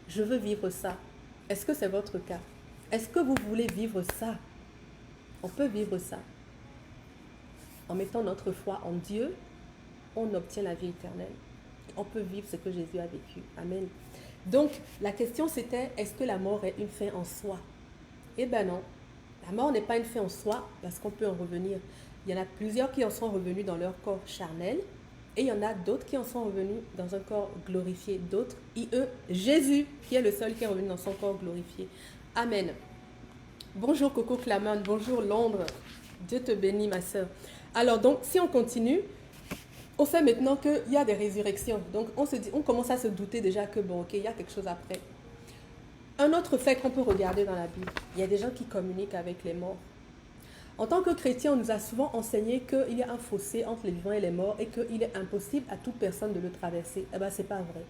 Je veux vivre ça. Est-ce que c'est votre cas? Est-ce que vous voulez vivre ça? On peut vivre ça. En mettant notre foi en Dieu, on obtient la vie éternelle. On peut vivre ce que Jésus a vécu. Amen. Donc, la question c'était, est-ce que la mort est une fin en soi? Eh bien non. La mort n'est pas une fin en soi parce qu'on peut en revenir. Il y en a plusieurs qui en sont revenus dans leur corps charnel et il y en a d'autres qui en sont revenus dans un corps glorifié. D'autres, Jésus, qui est le seul qui est revenu dans son corps glorifié. Amen. Bonjour Coco Claman, bonjour Londres. Dieu te bénit ma soeur. Alors donc, si on continue, on sait maintenant qu'il y a des résurrections. Donc on commence à se douter déjà que bon, ok, il y a quelque chose après. Un autre fait qu'on peut regarder dans la Bible, il y a des gens qui communiquent avec les morts. En tant que chrétien, on nous a souvent enseigné qu'il y a un fossé entre les vivants et les morts et qu'il est impossible à toute personne de le traverser. Eh bien, ce n'est pas vrai.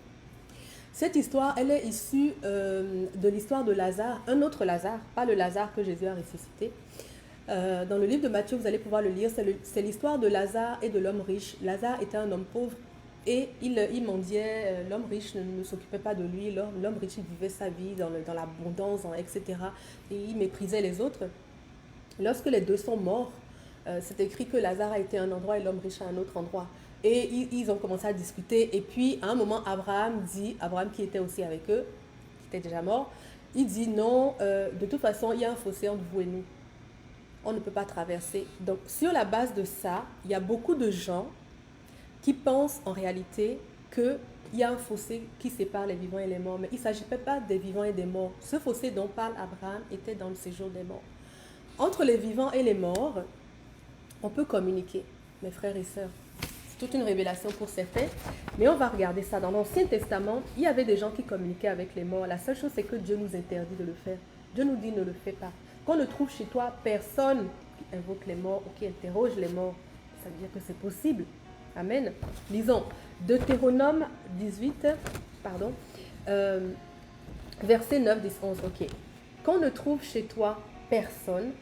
Cette histoire, elle est issue de l'histoire de Lazare, un autre Lazare, pas le Lazare que Jésus a ressuscité. Dans le livre de Matthieu, vous allez pouvoir le lire, c'est l'histoire de Lazare et de l'homme riche. Lazare était un homme pauvre Et il mendiait, l'homme riche ne s'occupait pas de lui, l'homme riche il vivait sa vie dans l'abondance, etc. Et il méprisait les autres. Lorsque les deux sont morts, c'est écrit que Lazare a été à un endroit et l'homme riche à un autre endroit. Et ils ont commencé à discuter. Et puis, à un moment, Abraham qui était aussi avec eux, qui était déjà mort, il dit non, de toute façon, il y a un fossé entre vous et nous. On ne peut pas traverser. Donc, sur la base de ça, il y a beaucoup de gens qui pensent en réalité qu'il y a un fossé qui sépare les vivants et les morts. Mais il ne s'agissait pas des vivants et des morts. Ce fossé dont parle Abraham était dans le séjour des morts. Entre les vivants et les morts, on peut communiquer, mes frères et sœurs. C'est toute une révélation pour certains, mais on va regarder ça. Dans l'Ancien Testament, il y avait des gens qui communiquaient avec les morts. La seule chose, c'est que Dieu nous interdit de le faire. Dieu nous dit ne le fais pas. Qu'on ne trouve chez toi personne qui invoque les morts ou qui interroge les morts, ça veut dire que c'est possible. Amen. Lisons Deutéronome 18, verset 9, 10, 11. Ok. Qu'on ne trouve chez toi personne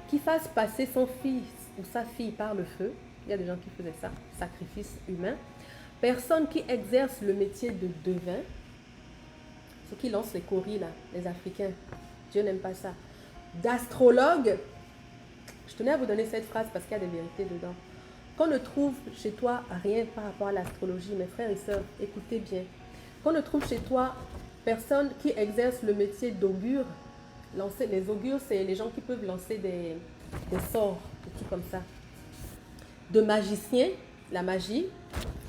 qui fasse passer son fils ou sa fille par le feu. Il y a des gens qui faisaient ça, sacrifice humain. Personne qui exerce le métier de devin. Ceux qui lancent les coris, là, les Africains. Dieu n'aime pas ça. D'astrologue. Je tenais à vous donner cette phrase parce qu'il y a des vérités dedans. Qu'on ne trouve chez toi rien par rapport à l'astrologie, mes frères et sœurs, écoutez bien. Qu'on ne trouve chez toi personne qui exerce le métier d'augure. Les augures, c'est les gens qui peuvent lancer des sorts, des trucs comme ça. De magicien, la magie,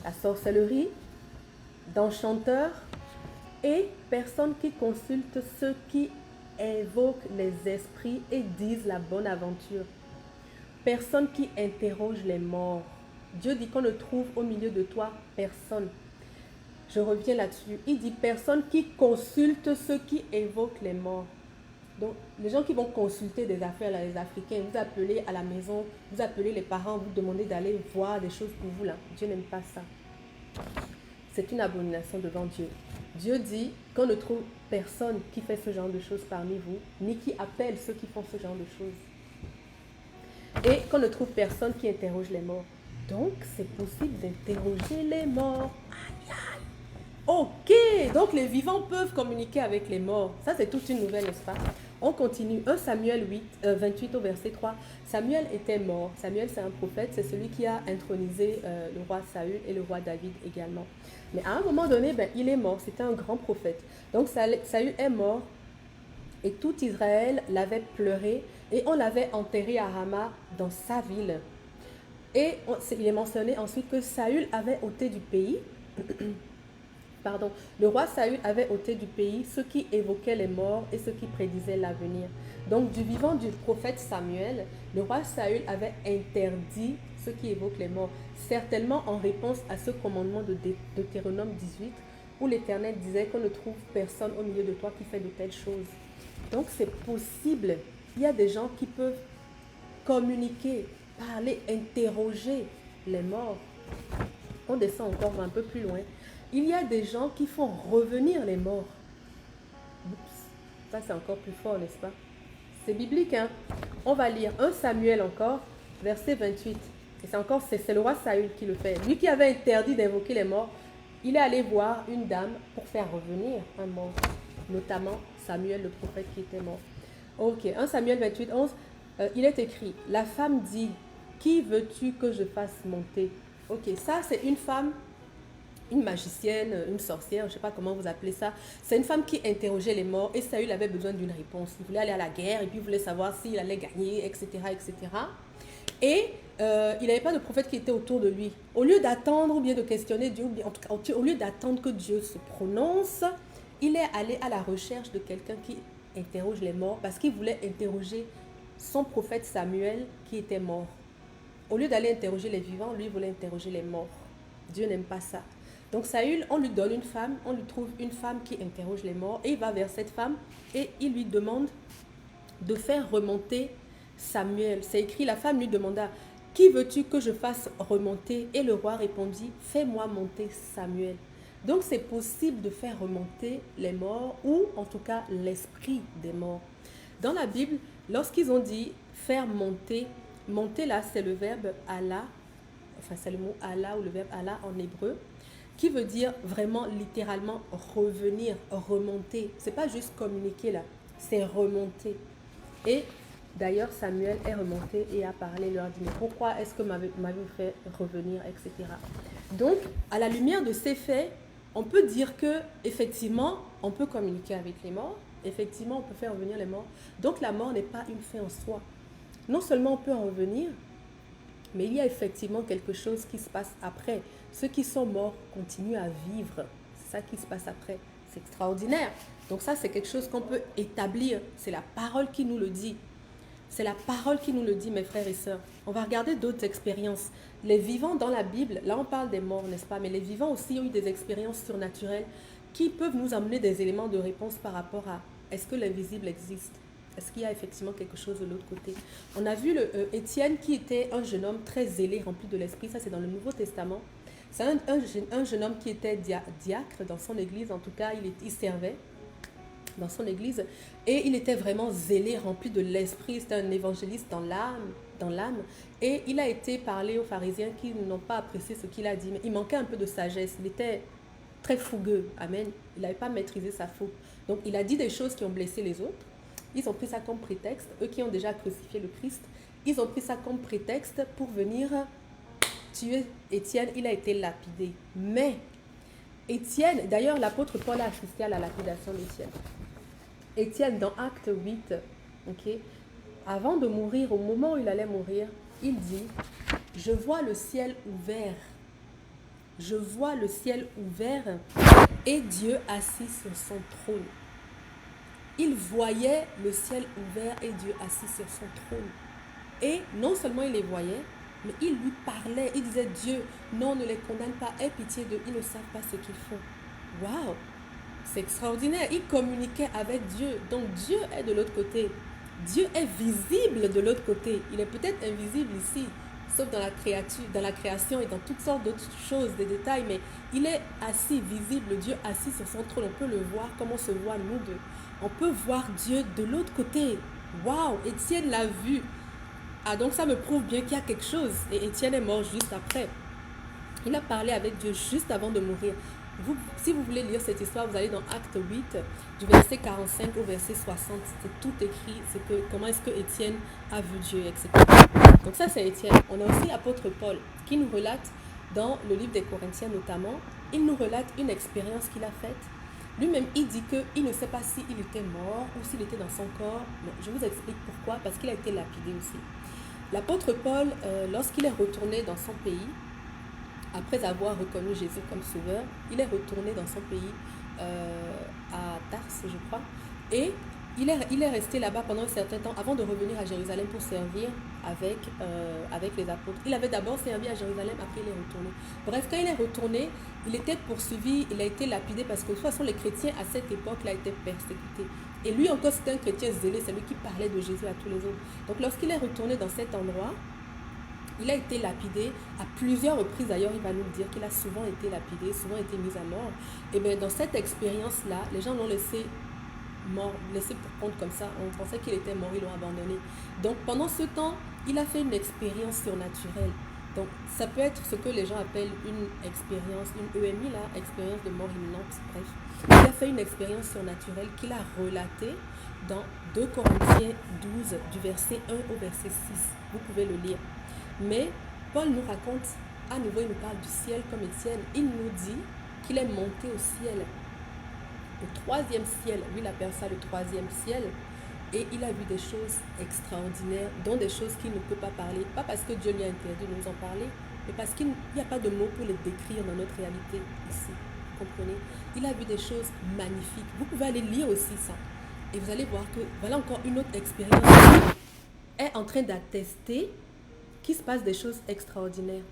la sorcellerie, d'enchanteur et personne qui consulte ceux qui invoquent les esprits et disent la bonne aventure. Personne qui interroge les morts. Dieu dit qu'on ne trouve au milieu de toi personne. Je reviens là-dessus. Il dit personne qui consulte ceux qui évoquent les morts. Donc, les gens qui vont consulter des affaires, là, les Africains, vous appelez à la maison, vous appelez les parents, vous demandez d'aller voir des choses pour vous, là. Dieu n'aime pas ça. C'est une abomination devant Dieu. Dieu dit qu'on ne trouve personne qui fait ce genre de choses parmi vous, ni qui appelle ceux qui font ce genre de choses. Et qu'on ne trouve personne qui interroge les morts. Donc, c'est possible d'interroger les morts. Aïe, aïe. Ok, donc les vivants peuvent communiquer avec les morts. Ça, c'est toute une nouvelle, n'est-ce pas? On continue. 1 Samuel 28 au verset 3. Samuel était mort. Samuel, c'est un prophète. C'est celui qui a intronisé le roi Saül et le roi David également. Mais à un moment donné, il est mort. C'était un grand prophète. Donc Saül est mort et tout Israël l'avait pleuré et on l'avait enterré à Rama dans sa ville. Et il est mentionné ensuite que Saül avait ôté du pays... Le roi Saül avait ôté du pays ceux qui évoquaient les morts et ceux qui prédisaient l'avenir. Donc, du vivant du prophète Samuel, le roi Saül avait interdit ceux qui évoquent les morts, certainement en réponse à ce commandement de Deutéronome 18, où l'Éternel disait qu'on ne trouve personne au milieu de toi qui fait de telles choses. Donc, c'est possible. Il y a des gens qui peuvent communiquer, parler, interroger les morts. On descend encore un peu plus loin. Il y a des gens qui font revenir les morts. Oups, ça c'est encore plus fort, n'est-ce pas? C'est biblique, hein? On va lire 1 Samuel encore, verset 28. Et c'est le roi Saül qui le fait. Lui qui avait interdit d'invoquer les morts, il est allé voir une dame pour faire revenir un mort. Notamment Samuel, le prophète qui était mort. Ok, 1 Samuel 28, 11, il est écrit, la femme dit, qui veux-tu que je fasse monter? Ok, ça c'est une femme, une magicienne, une sorcière, je ne sais pas comment vous appelez ça. C'est une femme qui interrogeait les morts et Saül avait besoin d'une réponse. Il voulait aller à la guerre et puis il voulait savoir s'il allait gagner, etc. etc. Et il n'avait pas de prophète qui était autour de lui. Au lieu d'attendre ou bien de questionner Dieu, en tout cas, au lieu d'attendre que Dieu se prononce, il est allé à la recherche de quelqu'un qui interroge les morts parce qu'il voulait interroger son prophète Samuel qui était mort. Au lieu d'aller interroger les vivants, lui voulait interroger les morts. Dieu n'aime pas ça. Donc Saül, on lui donne une femme, on lui trouve une femme qui interroge les morts et il va vers cette femme et il lui demande de faire remonter Samuel. C'est écrit, la femme lui demanda, qui veux-tu que je fasse remonter? Et le roi répondit, fais-moi monter Samuel. Donc c'est possible de faire remonter les morts ou en tout cas l'esprit des morts. Dans la Bible, lorsqu'ils ont dit faire monter, monter là c'est le verbe Allah, enfin c'est le mot Allah ou le verbe Allah en hébreu. qui veut dire vraiment littéralement revenir, remonter. C'est pas juste communiquer là, c'est remonter. Et d'ailleurs, Samuel est remonté et a parlé, leur a dit, mais pourquoi est-ce que m'avez fait revenir, etc. Donc, à la lumière de ces faits, on peut dire que effectivement, on peut communiquer avec les morts, effectivement, on peut faire revenir les morts. Donc, la mort n'est pas une fin en soi. Non seulement on peut en revenir, mais il y a effectivement quelque chose qui se passe après. Ceux qui sont morts continuent à vivre. C'est ça qui se passe après. C'est extraordinaire. Donc ça, c'est quelque chose qu'on peut établir. C'est la parole qui nous le dit. C'est la parole qui nous le dit, mes frères et sœurs. On va regarder d'autres expériences. Les vivants dans la Bible, là on parle des morts, n'est-ce pas? Mais les vivants aussi ont eu des expériences surnaturelles qui peuvent nous amener des éléments de réponse par rapport à est-ce que l'invisible existe? Est-ce qu'il y a effectivement quelque chose de l'autre côté? On a vu Étienne qui était un jeune homme très zélé, rempli de l'esprit. Ça, c'est dans le Nouveau Testament. C'est un jeune homme qui était diacre dans son église. En tout cas, il servait dans son église. Et il était vraiment zélé, rempli de l'esprit. C'était un évangéliste dans l'âme. Et il a été parlé aux pharisiens qui n'ont pas apprécié ce qu'il a dit. Mais il manquait un peu de sagesse. Il était très fougueux. Amen. Il n'avait pas maîtrisé sa fougue. Donc, il a dit des choses qui ont blessé les autres. Ils ont pris ça comme prétexte, eux qui ont déjà crucifié le Christ, ils ont pris ça comme prétexte pour venir tuer Étienne. Il a été lapidé. Mais Étienne, d'ailleurs l'apôtre Paul a assisté à la lapidation d'Étienne. Étienne, dans Acte 8, avant de mourir, au moment où il allait mourir, il dit, je vois le ciel ouvert. Je vois le ciel ouvert et Dieu assis sur son trône. Il voyait le ciel ouvert et Dieu assis sur son trône. Et non seulement il les voyait, mais il lui parlait. Il disait, Dieu, non, ne les condamne pas, aie pitié d'eux, ils ne savent pas ce qu'ils font. Waouh, c'est extraordinaire. Il communiquait avec Dieu. Donc Dieu est de l'autre côté. Dieu est visible de l'autre côté. Il est peut-être invisible ici, sauf dans la création et dans toutes sortes d'autres choses, des détails, mais il est assis, visible, Dieu assis sur son trône. On peut le voir comme on se voit nous deux. On peut voir Dieu de l'autre côté. Waouh, Étienne l'a vu. Ah, donc ça me prouve bien qu'il y a quelque chose. Et Étienne est mort juste après. Il a parlé avec Dieu juste avant de mourir. Si vous voulez lire cette histoire, vous allez dans Acte 8, du verset 45 au verset 60. C'est tout écrit. C'est que comment est-ce que Étienne a vu Dieu, etc. Donc ça, c'est Étienne. On a aussi l'apôtre Paul qui nous relate dans le livre des Corinthiens notamment. Il nous relate une expérience qu'il a faite. Lui-même, il dit qu'il ne sait pas s'il était mort ou s'il était dans son corps. Mais je vous explique pourquoi. Parce qu'il a été lapidé aussi. L'apôtre Paul, lorsqu'il est retourné dans son pays, après avoir reconnu Jésus comme sauveur, il est retourné dans son pays, à Tars, je crois. Et il est resté là-bas pendant un certain temps avant de revenir à Jérusalem pour servir avec les apôtres. Il avait d'abord servi à Jérusalem, après il est retourné. Bref, quand il est retourné, il était poursuivi, il a été lapidé parce que de toute façon, les chrétiens à cette époque, il a été persécuté. Et lui encore, c'était un chrétien zélé, c'est lui qui parlait de Jésus à tous les autres. Donc lorsqu'il est retourné dans cet endroit, il a été lapidé à plusieurs reprises. D'ailleurs, il va nous dire qu'il a souvent été lapidé, souvent été mis à mort. Et bien, dans cette expérience-là, les gens l'ont laissé pour compte comme ça. On pensait qu'il était mort, ils l'ont abandonné. Donc, pendant ce temps, il a fait une expérience surnaturelle. Donc, ça peut être ce que les gens appellent une expérience, une EMI, là, expérience de mort imminente, bref. Il a fait une expérience surnaturelle qu'il a relatée dans 2 Corinthiens 12, du verset 1 au verset 6. Vous pouvez le lire. Mais Paul nous raconte, à nouveau il nous parle du ciel comme Étienne. Il nous dit qu'il est monté au ciel, au 3e ciel. Lui, il appelle ça le 3e ciel. Et il a vu des choses extraordinaires, dont des choses qu'il ne peut pas parler. Pas parce que Dieu lui a interdit de nous en parler, mais parce qu'il n'y a pas de mots pour les décrire dans notre réalité ici. Vous comprenez? Il a vu des choses magnifiques. Vous pouvez aller lire aussi ça. Et vous allez voir que voilà encore une autre expérience qui est en train d'attester qu'il se passe des choses extraordinaires.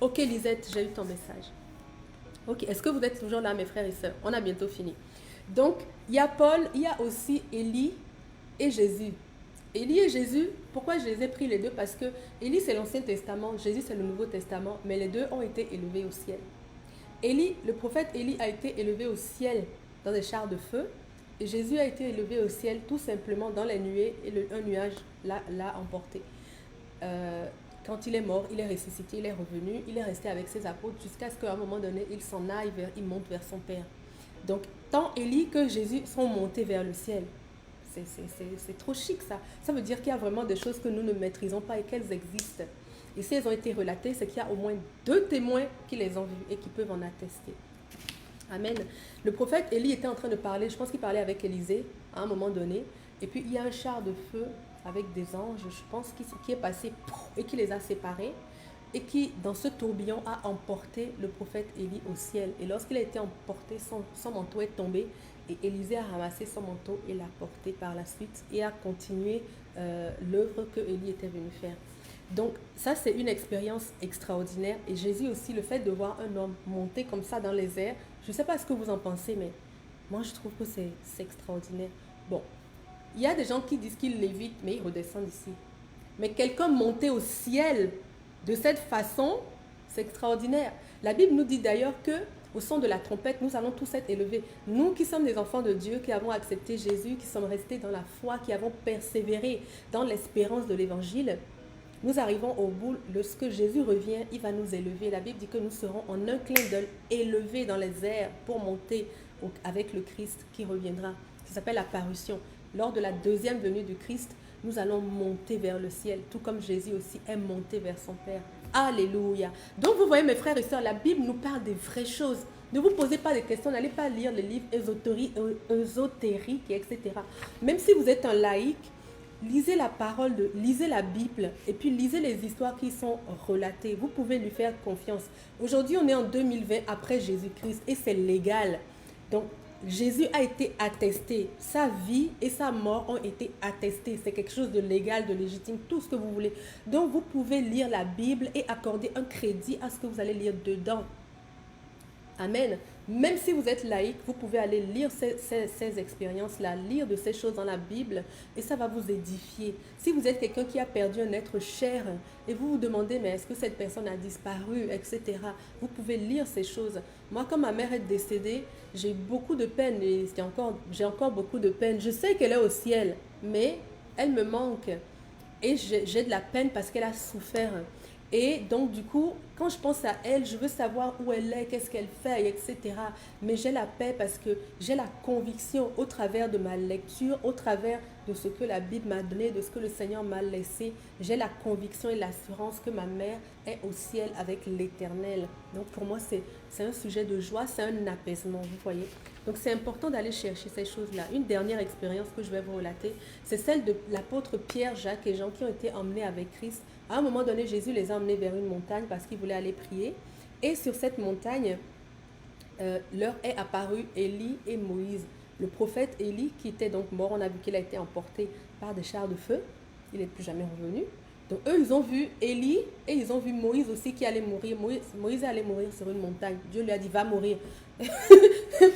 Ok Lisette, j'ai eu ton message. Ok, est-ce que vous êtes toujours là mes frères et sœurs? On a bientôt fini. Donc, il y a Paul, il y a aussi Élie et Jésus. Élie et Jésus, pourquoi je les ai pris les deux? Parce que Élie c'est l'Ancien Testament, Jésus c'est le Nouveau Testament, mais les deux ont été élevés au ciel. Élie, le prophète Élie a été élevé au ciel dans des chars de feu. Et Jésus a été élevé au ciel tout simplement dans les nuées et un nuage l'a emporté. quand il est mort, il est ressuscité, il est revenu, il est resté avec ses apôtres jusqu'à ce qu'à un moment donné, il s'en aille, il monte vers son Père. Donc, tant Élie que Jésus sont montés vers le ciel. C'est trop chic ça. Ça veut dire qu'il y a vraiment des choses que nous ne maîtrisons pas et qu'elles existent. Et si elles ont été relatées, c'est qu'il y a au moins 2 témoins qui les ont vues et qui peuvent en attester. Amen. Le prophète Élie était en train de parler, je pense qu'il parlait avec Élisée à un moment donné. Et puis il y a un char de feu avec des anges, je pense, qui est passé et qui les a séparés. Et qui, dans ce tourbillon, a emporté le prophète Élie au ciel. Et lorsqu'il a été emporté, son manteau est tombé. Et Élisée a ramassé son manteau et l'a porté par la suite et a continué l'œuvre que Élie était venu faire. Donc ça, c'est une expérience extraordinaire. Et Jésus aussi, le fait de voir un homme monter comme ça dans les airs, je ne sais pas ce que vous en pensez, mais moi, je trouve que c'est extraordinaire. Bon, il y a des gens qui disent qu'ils lévitent, mais ils redescendent ici. Mais quelqu'un monter au ciel de cette façon, c'est extraordinaire. La Bible nous dit d'ailleurs que au son de la trompette, nous allons tous être élevés. Nous qui sommes des enfants de Dieu, qui avons accepté Jésus, qui sommes restés dans la foi, qui avons persévéré dans l'espérance de l'évangile, nous arrivons au bout. Lorsque Jésus revient, il va nous élever. La Bible dit que nous serons en un clin d'œil élevés dans les airs pour monter avec le Christ qui reviendra. Ça s'appelle la parution. Lors de la deuxième venue du Christ, nous allons monter vers le ciel, tout comme Jésus aussi est monté vers son Père. Alléluia. Donc vous voyez mes frères et sœurs, la Bible nous parle des vraies choses. Ne vous posez pas de questions, n'allez pas lire les livres ésotériques, etc. Même si vous êtes un laïc, lisez la parole, lisez la Bible et puis lisez les histoires qui sont relatées. Vous pouvez lui faire confiance. Aujourd'hui, on est en 2020 après Jésus-Christ et c'est légal. Donc, Jésus a été attesté, sa vie et sa mort ont été attestés. C'est quelque chose de légal, de légitime, tout ce que vous voulez. Donc, vous pouvez lire la Bible et accorder un crédit à ce que vous allez lire dedans. Amen. Même si vous êtes laïque, vous pouvez aller lire ces expériences-là, lire de ces choses dans la Bible et ça va vous édifier. Si vous êtes quelqu'un qui a perdu un être cher et vous vous demandez, mais est-ce que cette personne a disparu, etc., vous pouvez lire ces choses. Moi, quand ma mère est décédée, j'ai eu beaucoup de peine et j'ai encore beaucoup de peine. Je sais qu'elle est au ciel, mais elle me manque et j'ai de la peine parce qu'elle a souffert. Et donc, du coup, quand je pense à elle, je veux savoir où elle est, qu'est-ce qu'elle fait, etc. Mais j'ai la paix parce que j'ai la conviction au travers de ma lecture, au travers de ce que la Bible m'a donné, de ce que le Seigneur m'a laissé. J'ai la conviction et l'assurance que ma mère est au ciel avec l'Éternel. Donc, pour moi, c'est un sujet de joie, c'est un apaisement, vous voyez. Donc, c'est important d'aller chercher ces choses-là. Une dernière expérience que je vais vous relater, c'est celle de l'apôtre Pierre, Jacques et Jean qui ont été emmenés avec Christ. À un moment donné, Jésus les a emmenés vers une montagne parce qu'ils voulaient aller prier. Et sur cette montagne, leur est apparu Élie et Moïse. Le prophète Élie, qui était donc mort, on a vu qu'il a été emporté par des chars de feu. Il n'est plus jamais revenu. Donc eux, ils ont vu Élie et ils ont vu Moïse aussi qui allait mourir. Moïse allait mourir sur une montagne. Dieu lui a dit, va mourir.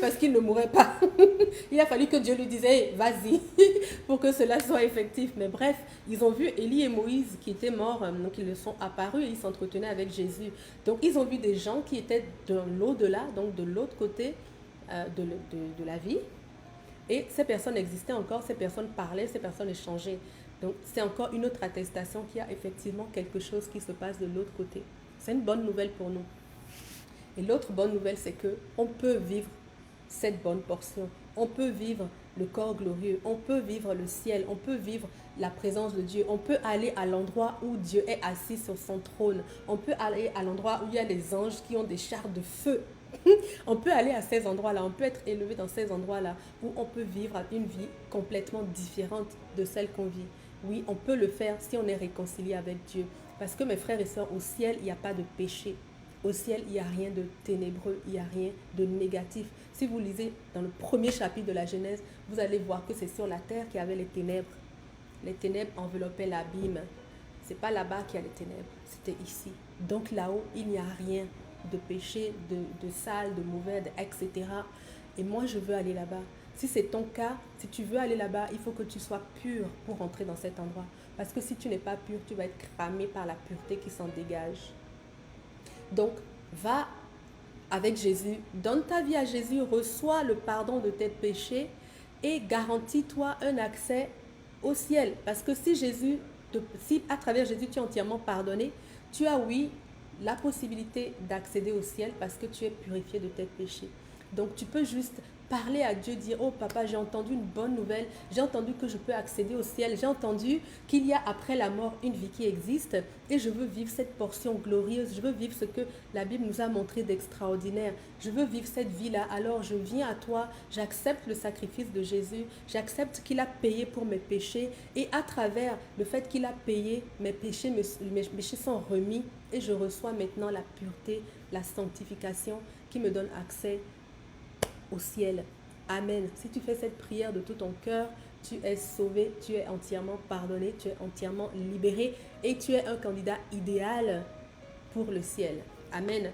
Parce qu'il ne mourrait pas. Il a fallu que Dieu lui dise, hey, vas-y, pour que cela soit effectif. Mais bref, ils ont vu Élie et Moïse qui étaient morts. Donc ils sont apparus et ils s'entretenaient avec Jésus. Donc ils ont vu des gens qui étaient de l'au-delà, donc de l'autre côté de la vie. Et ces personnes existaient encore, ces personnes parlaient, ces personnes échangeaient. Donc, c'est encore une autre attestation qu'il y a effectivement quelque chose qui se passe de l'autre côté. C'est une bonne nouvelle pour nous. Et l'autre bonne nouvelle, c'est qu'on peut vivre cette bonne portion. On peut vivre le corps glorieux. On peut vivre le ciel. On peut vivre la présence de Dieu. On peut aller à l'endroit où Dieu est assis sur son trône. On peut aller à l'endroit où il y a des anges qui ont des chars de feu. On peut aller à ces endroits-là, on peut être élevé dans ces endroits-là où on peut vivre une vie complètement différente de celle qu'on vit. Oui, on peut le faire si on est réconcilié avec Dieu. Parce que mes frères et sœurs, au ciel, il n'y a pas de péché. Au ciel, il n'y a rien de ténébreux, il n'y a rien de négatif. Si vous lisez dans le premier chapitre de la Genèse, vous allez voir que c'est sur la terre qu'il y avait les ténèbres. Les ténèbres enveloppaient l'abîme. Ce n'est pas là-bas qu'il y a les ténèbres, c'était ici. Donc là-haut, il n'y a rien de péché, de sale, de mauvais, etc. Et moi, je veux aller là-bas. Si c'est ton cas, si tu veux aller là-bas, il faut que tu sois pur pour rentrer dans cet endroit. Parce que si tu n'es pas pur, tu vas être cramé par la pureté qui s'en dégage. Donc, va avec Jésus, donne ta vie à Jésus, reçois le pardon de tes péchés et garantis-toi un accès au ciel. Parce que si Jésus si à travers Jésus tu es entièrement pardonné, tu as, oui, la possibilité d'accéder au ciel parce que tu es purifié de tes péchés. Donc tu peux juste parler à Dieu, dire, oh papa, j'ai entendu une bonne nouvelle, j'ai entendu que je peux accéder au ciel, j'ai entendu qu'il y a après la mort une vie qui existe et je veux vivre cette portion glorieuse, je veux vivre ce que la Bible nous a montré d'extraordinaire, je veux vivre cette vie-là, alors je viens à toi, j'accepte le sacrifice de Jésus, j'accepte qu'il a payé pour mes péchés et à travers le fait qu'il a payé, mes péchés sont remis et je reçois maintenant la pureté, la sanctification qui me donne accès au ciel. Amen. Si tu fais cette prière de tout ton cœur, tu es sauvé, tu es entièrement pardonné, tu es entièrement libéré et tu es un candidat idéal pour le ciel. Amen.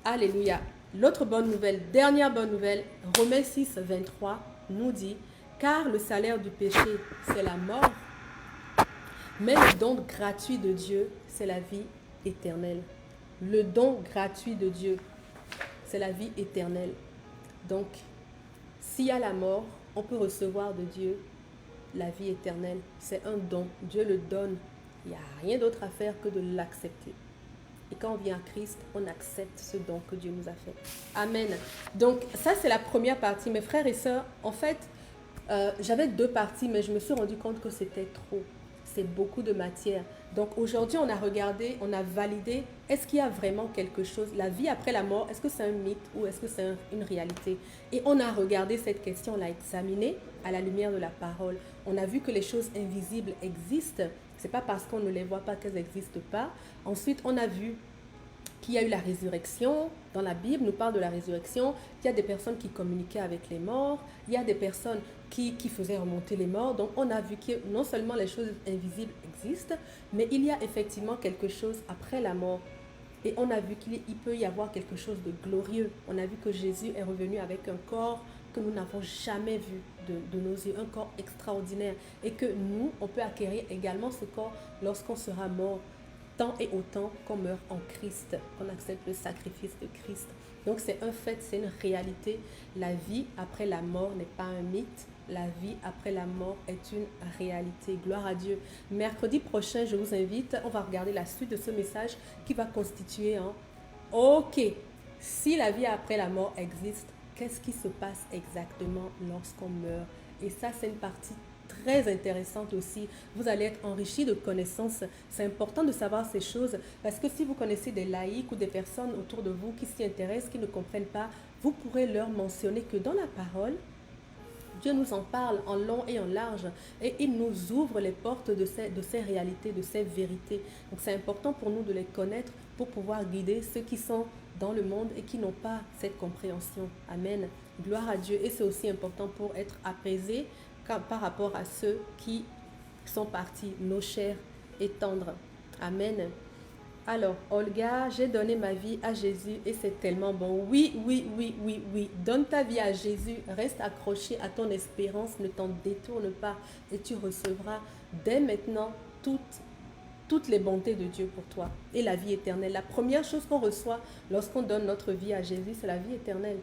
Alléluia. L'autre bonne nouvelle, dernière bonne nouvelle, Romains 6, 23 nous dit, car le salaire du péché, c'est la mort, mais le don gratuit de Dieu, c'est la vie éternelle. Le don gratuit de Dieu, c'est la vie éternelle. Donc, s'il y a la mort, on peut recevoir de Dieu la vie éternelle. C'est un don. Dieu le donne. Il n'y a rien d'autre à faire que de l'accepter. Et quand on vient à Christ, on accepte ce don que Dieu nous a fait. Amen. Donc, ça, c'est la première partie. Mes frères et sœurs, en fait, j'avais 2 parties, mais je me suis rendu compte que c'était trop. C'est beaucoup de matière. Donc aujourd'hui, on a regardé, on a validé, est-ce qu'il y a vraiment quelque chose, la vie après la mort, est-ce que c'est un mythe ou est-ce que c'est une réalité? Et on a regardé cette question, on l'a examinée à la lumière de la parole. On a vu que les choses invisibles existent. Ce n'est pas parce qu'on ne les voit pas qu'elles n'existent pas. Ensuite, on a vu qu'il y a eu la résurrection. Dans la Bible, nous parle de la résurrection. Il y a des personnes qui communiquaient avec les morts. Il y a des personnes qui faisaient remonter les morts. Donc, on a vu que non seulement les choses invisibles existent, mais il y a effectivement quelque chose après la mort. Et on a vu qu'il peut y avoir quelque chose de glorieux. On a vu que Jésus est revenu avec un corps que nous n'avons jamais vu de nos yeux, un corps extraordinaire. Et que nous, on peut acquérir également ce corps lorsqu'on sera mort. Tant et autant qu'on meurt en Christ, qu'on accepte le sacrifice de Christ. Donc c'est un fait, c'est une réalité. La vie après la mort n'est pas un mythe. La vie après la mort est une réalité. Gloire à Dieu. Mercredi prochain, je vous invite, on va regarder la suite de ce message qui va constituer un OK, si la vie après la mort existe, qu'est-ce qui se passe exactement lorsqu'on meurt? Et ça, c'est une partie très intéressante aussi. Vous allez être enrichi de connaissances. C'est important de savoir ces choses parce que si vous connaissez des laïcs ou des personnes autour de vous qui s'y intéressent, qui ne comprennent pas, vous pourrez leur mentionner que dans la parole, Dieu nous en parle en long et en large et il nous ouvre les portes de ces réalités, de ces vérités. Donc c'est important pour nous de les connaître pour pouvoir guider ceux qui sont dans le monde et qui n'ont pas cette compréhension. Amen. Gloire à Dieu. Et c'est aussi important pour être apaisé par rapport à ceux qui sont partis, nos chers et tendres. Amen. Alors, Olga, j'ai donné ma vie à Jésus et c'est tellement bon. Oui, oui, oui, oui, oui. Donne ta vie à Jésus. Reste accroché à ton espérance. Ne t'en détourne pas et tu recevras dès maintenant toutes les bontés de Dieu pour toi et la vie éternelle. La première chose qu'on reçoit lorsqu'on donne notre vie à Jésus, c'est la vie éternelle.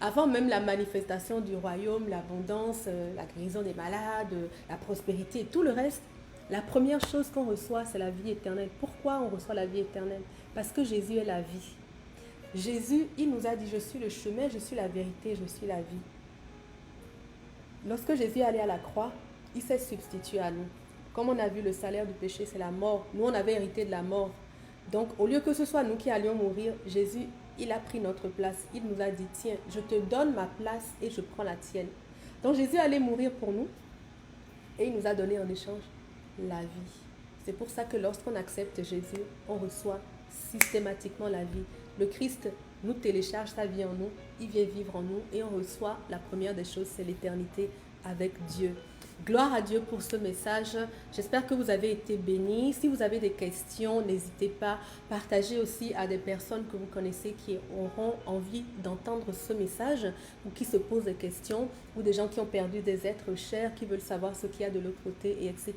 Avant même la manifestation du royaume, l'abondance, la guérison des malades, la prospérité et tout le reste, la première chose qu'on reçoit, c'est la vie éternelle. Pourquoi on reçoit la vie éternelle? Parce que Jésus est la vie. Jésus, il nous a dit, je suis le chemin, je suis la vérité, je suis la vie. Lorsque Jésus est allé à la croix, il s'est substitué à nous. Comme on a vu, le salaire du péché, c'est la mort. Nous, on avait hérité de la mort. Donc, au lieu que ce soit nous qui allions mourir, Jésus, il a pris notre place. Il nous a dit, tiens, je te donne ma place et je prends la tienne. Donc, Jésus allait mourir pour nous et il nous a donné en échange la vie. C'est pour ça que lorsqu'on accepte Jésus, on reçoit systématiquement la vie. Le Christ nous télécharge sa vie en nous, il vient vivre en nous et on reçoit la première des choses, c'est l'éternité avec Dieu. Gloire à Dieu pour ce message. J'espère que vous avez été bénis. Si vous avez des questions, n'hésitez pas. Partagez aussi à des personnes que vous connaissez qui auront envie d'entendre ce message ou qui se posent des questions ou des gens qui ont perdu des êtres chers, qui veulent savoir ce qu'il y a de l'autre côté, et etc.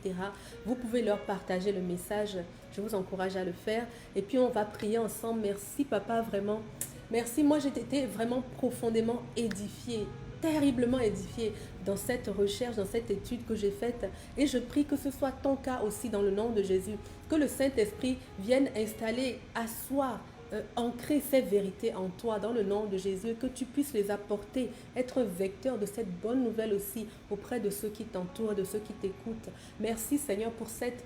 Vous pouvez leur partager le message. Je vous encourage à le faire. Et puis, on va prier ensemble. Merci, papa, vraiment. Merci. Moi, j'ai été vraiment profondément édifiée terriblement édifiée dans cette recherche, dans cette étude que j'ai faite. Et je prie que ce soit ton cas aussi dans le nom de Jésus. Que le Saint-Esprit vienne installer, asseoir, ancrer ces vérités en toi dans le nom de Jésus, que tu puisses les apporter, être vecteur de cette bonne nouvelle aussi auprès de ceux qui t'entourent, de ceux qui t'écoutent. Merci Seigneur pour cette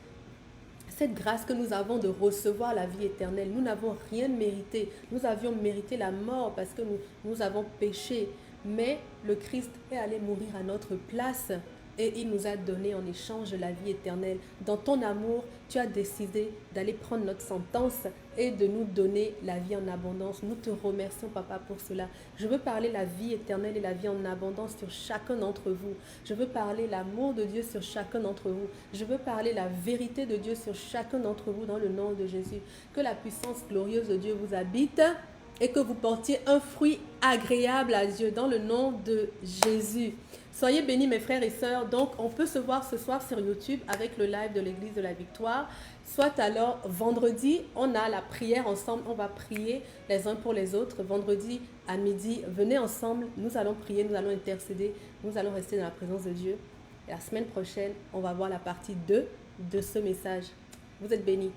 grâce que nous avons de recevoir la vie éternelle. Nous n'avons rien mérité. Nous avions mérité la mort parce que nous avons péché. Mais le Christ est allé mourir à notre place et il nous a donné en échange la vie éternelle. Dans ton amour, tu as décidé d'aller prendre notre sentence et de nous donner la vie en abondance. Nous te remercions, Papa, pour cela. Je veux parler la vie éternelle et la vie en abondance sur chacun d'entre vous. Je veux parler l'amour de Dieu sur chacun d'entre vous. Je veux parler la vérité de Dieu sur chacun d'entre vous dans le nom de Jésus. Que la puissance glorieuse de Dieu vous habite et que vous portiez un fruit agréable à Dieu dans le nom de Jésus. Soyez bénis mes frères et sœurs. Donc on peut se voir ce soir sur YouTube avec le live de l'Église de la Victoire. Soit alors vendredi, on a la prière ensemble. On va prier les uns pour les autres. Vendredi à midi, venez ensemble. Nous allons prier, nous allons intercéder. Nous allons rester dans la présence de Dieu. Et la semaine prochaine, on va voir la partie 2 de ce message. Vous êtes bénis.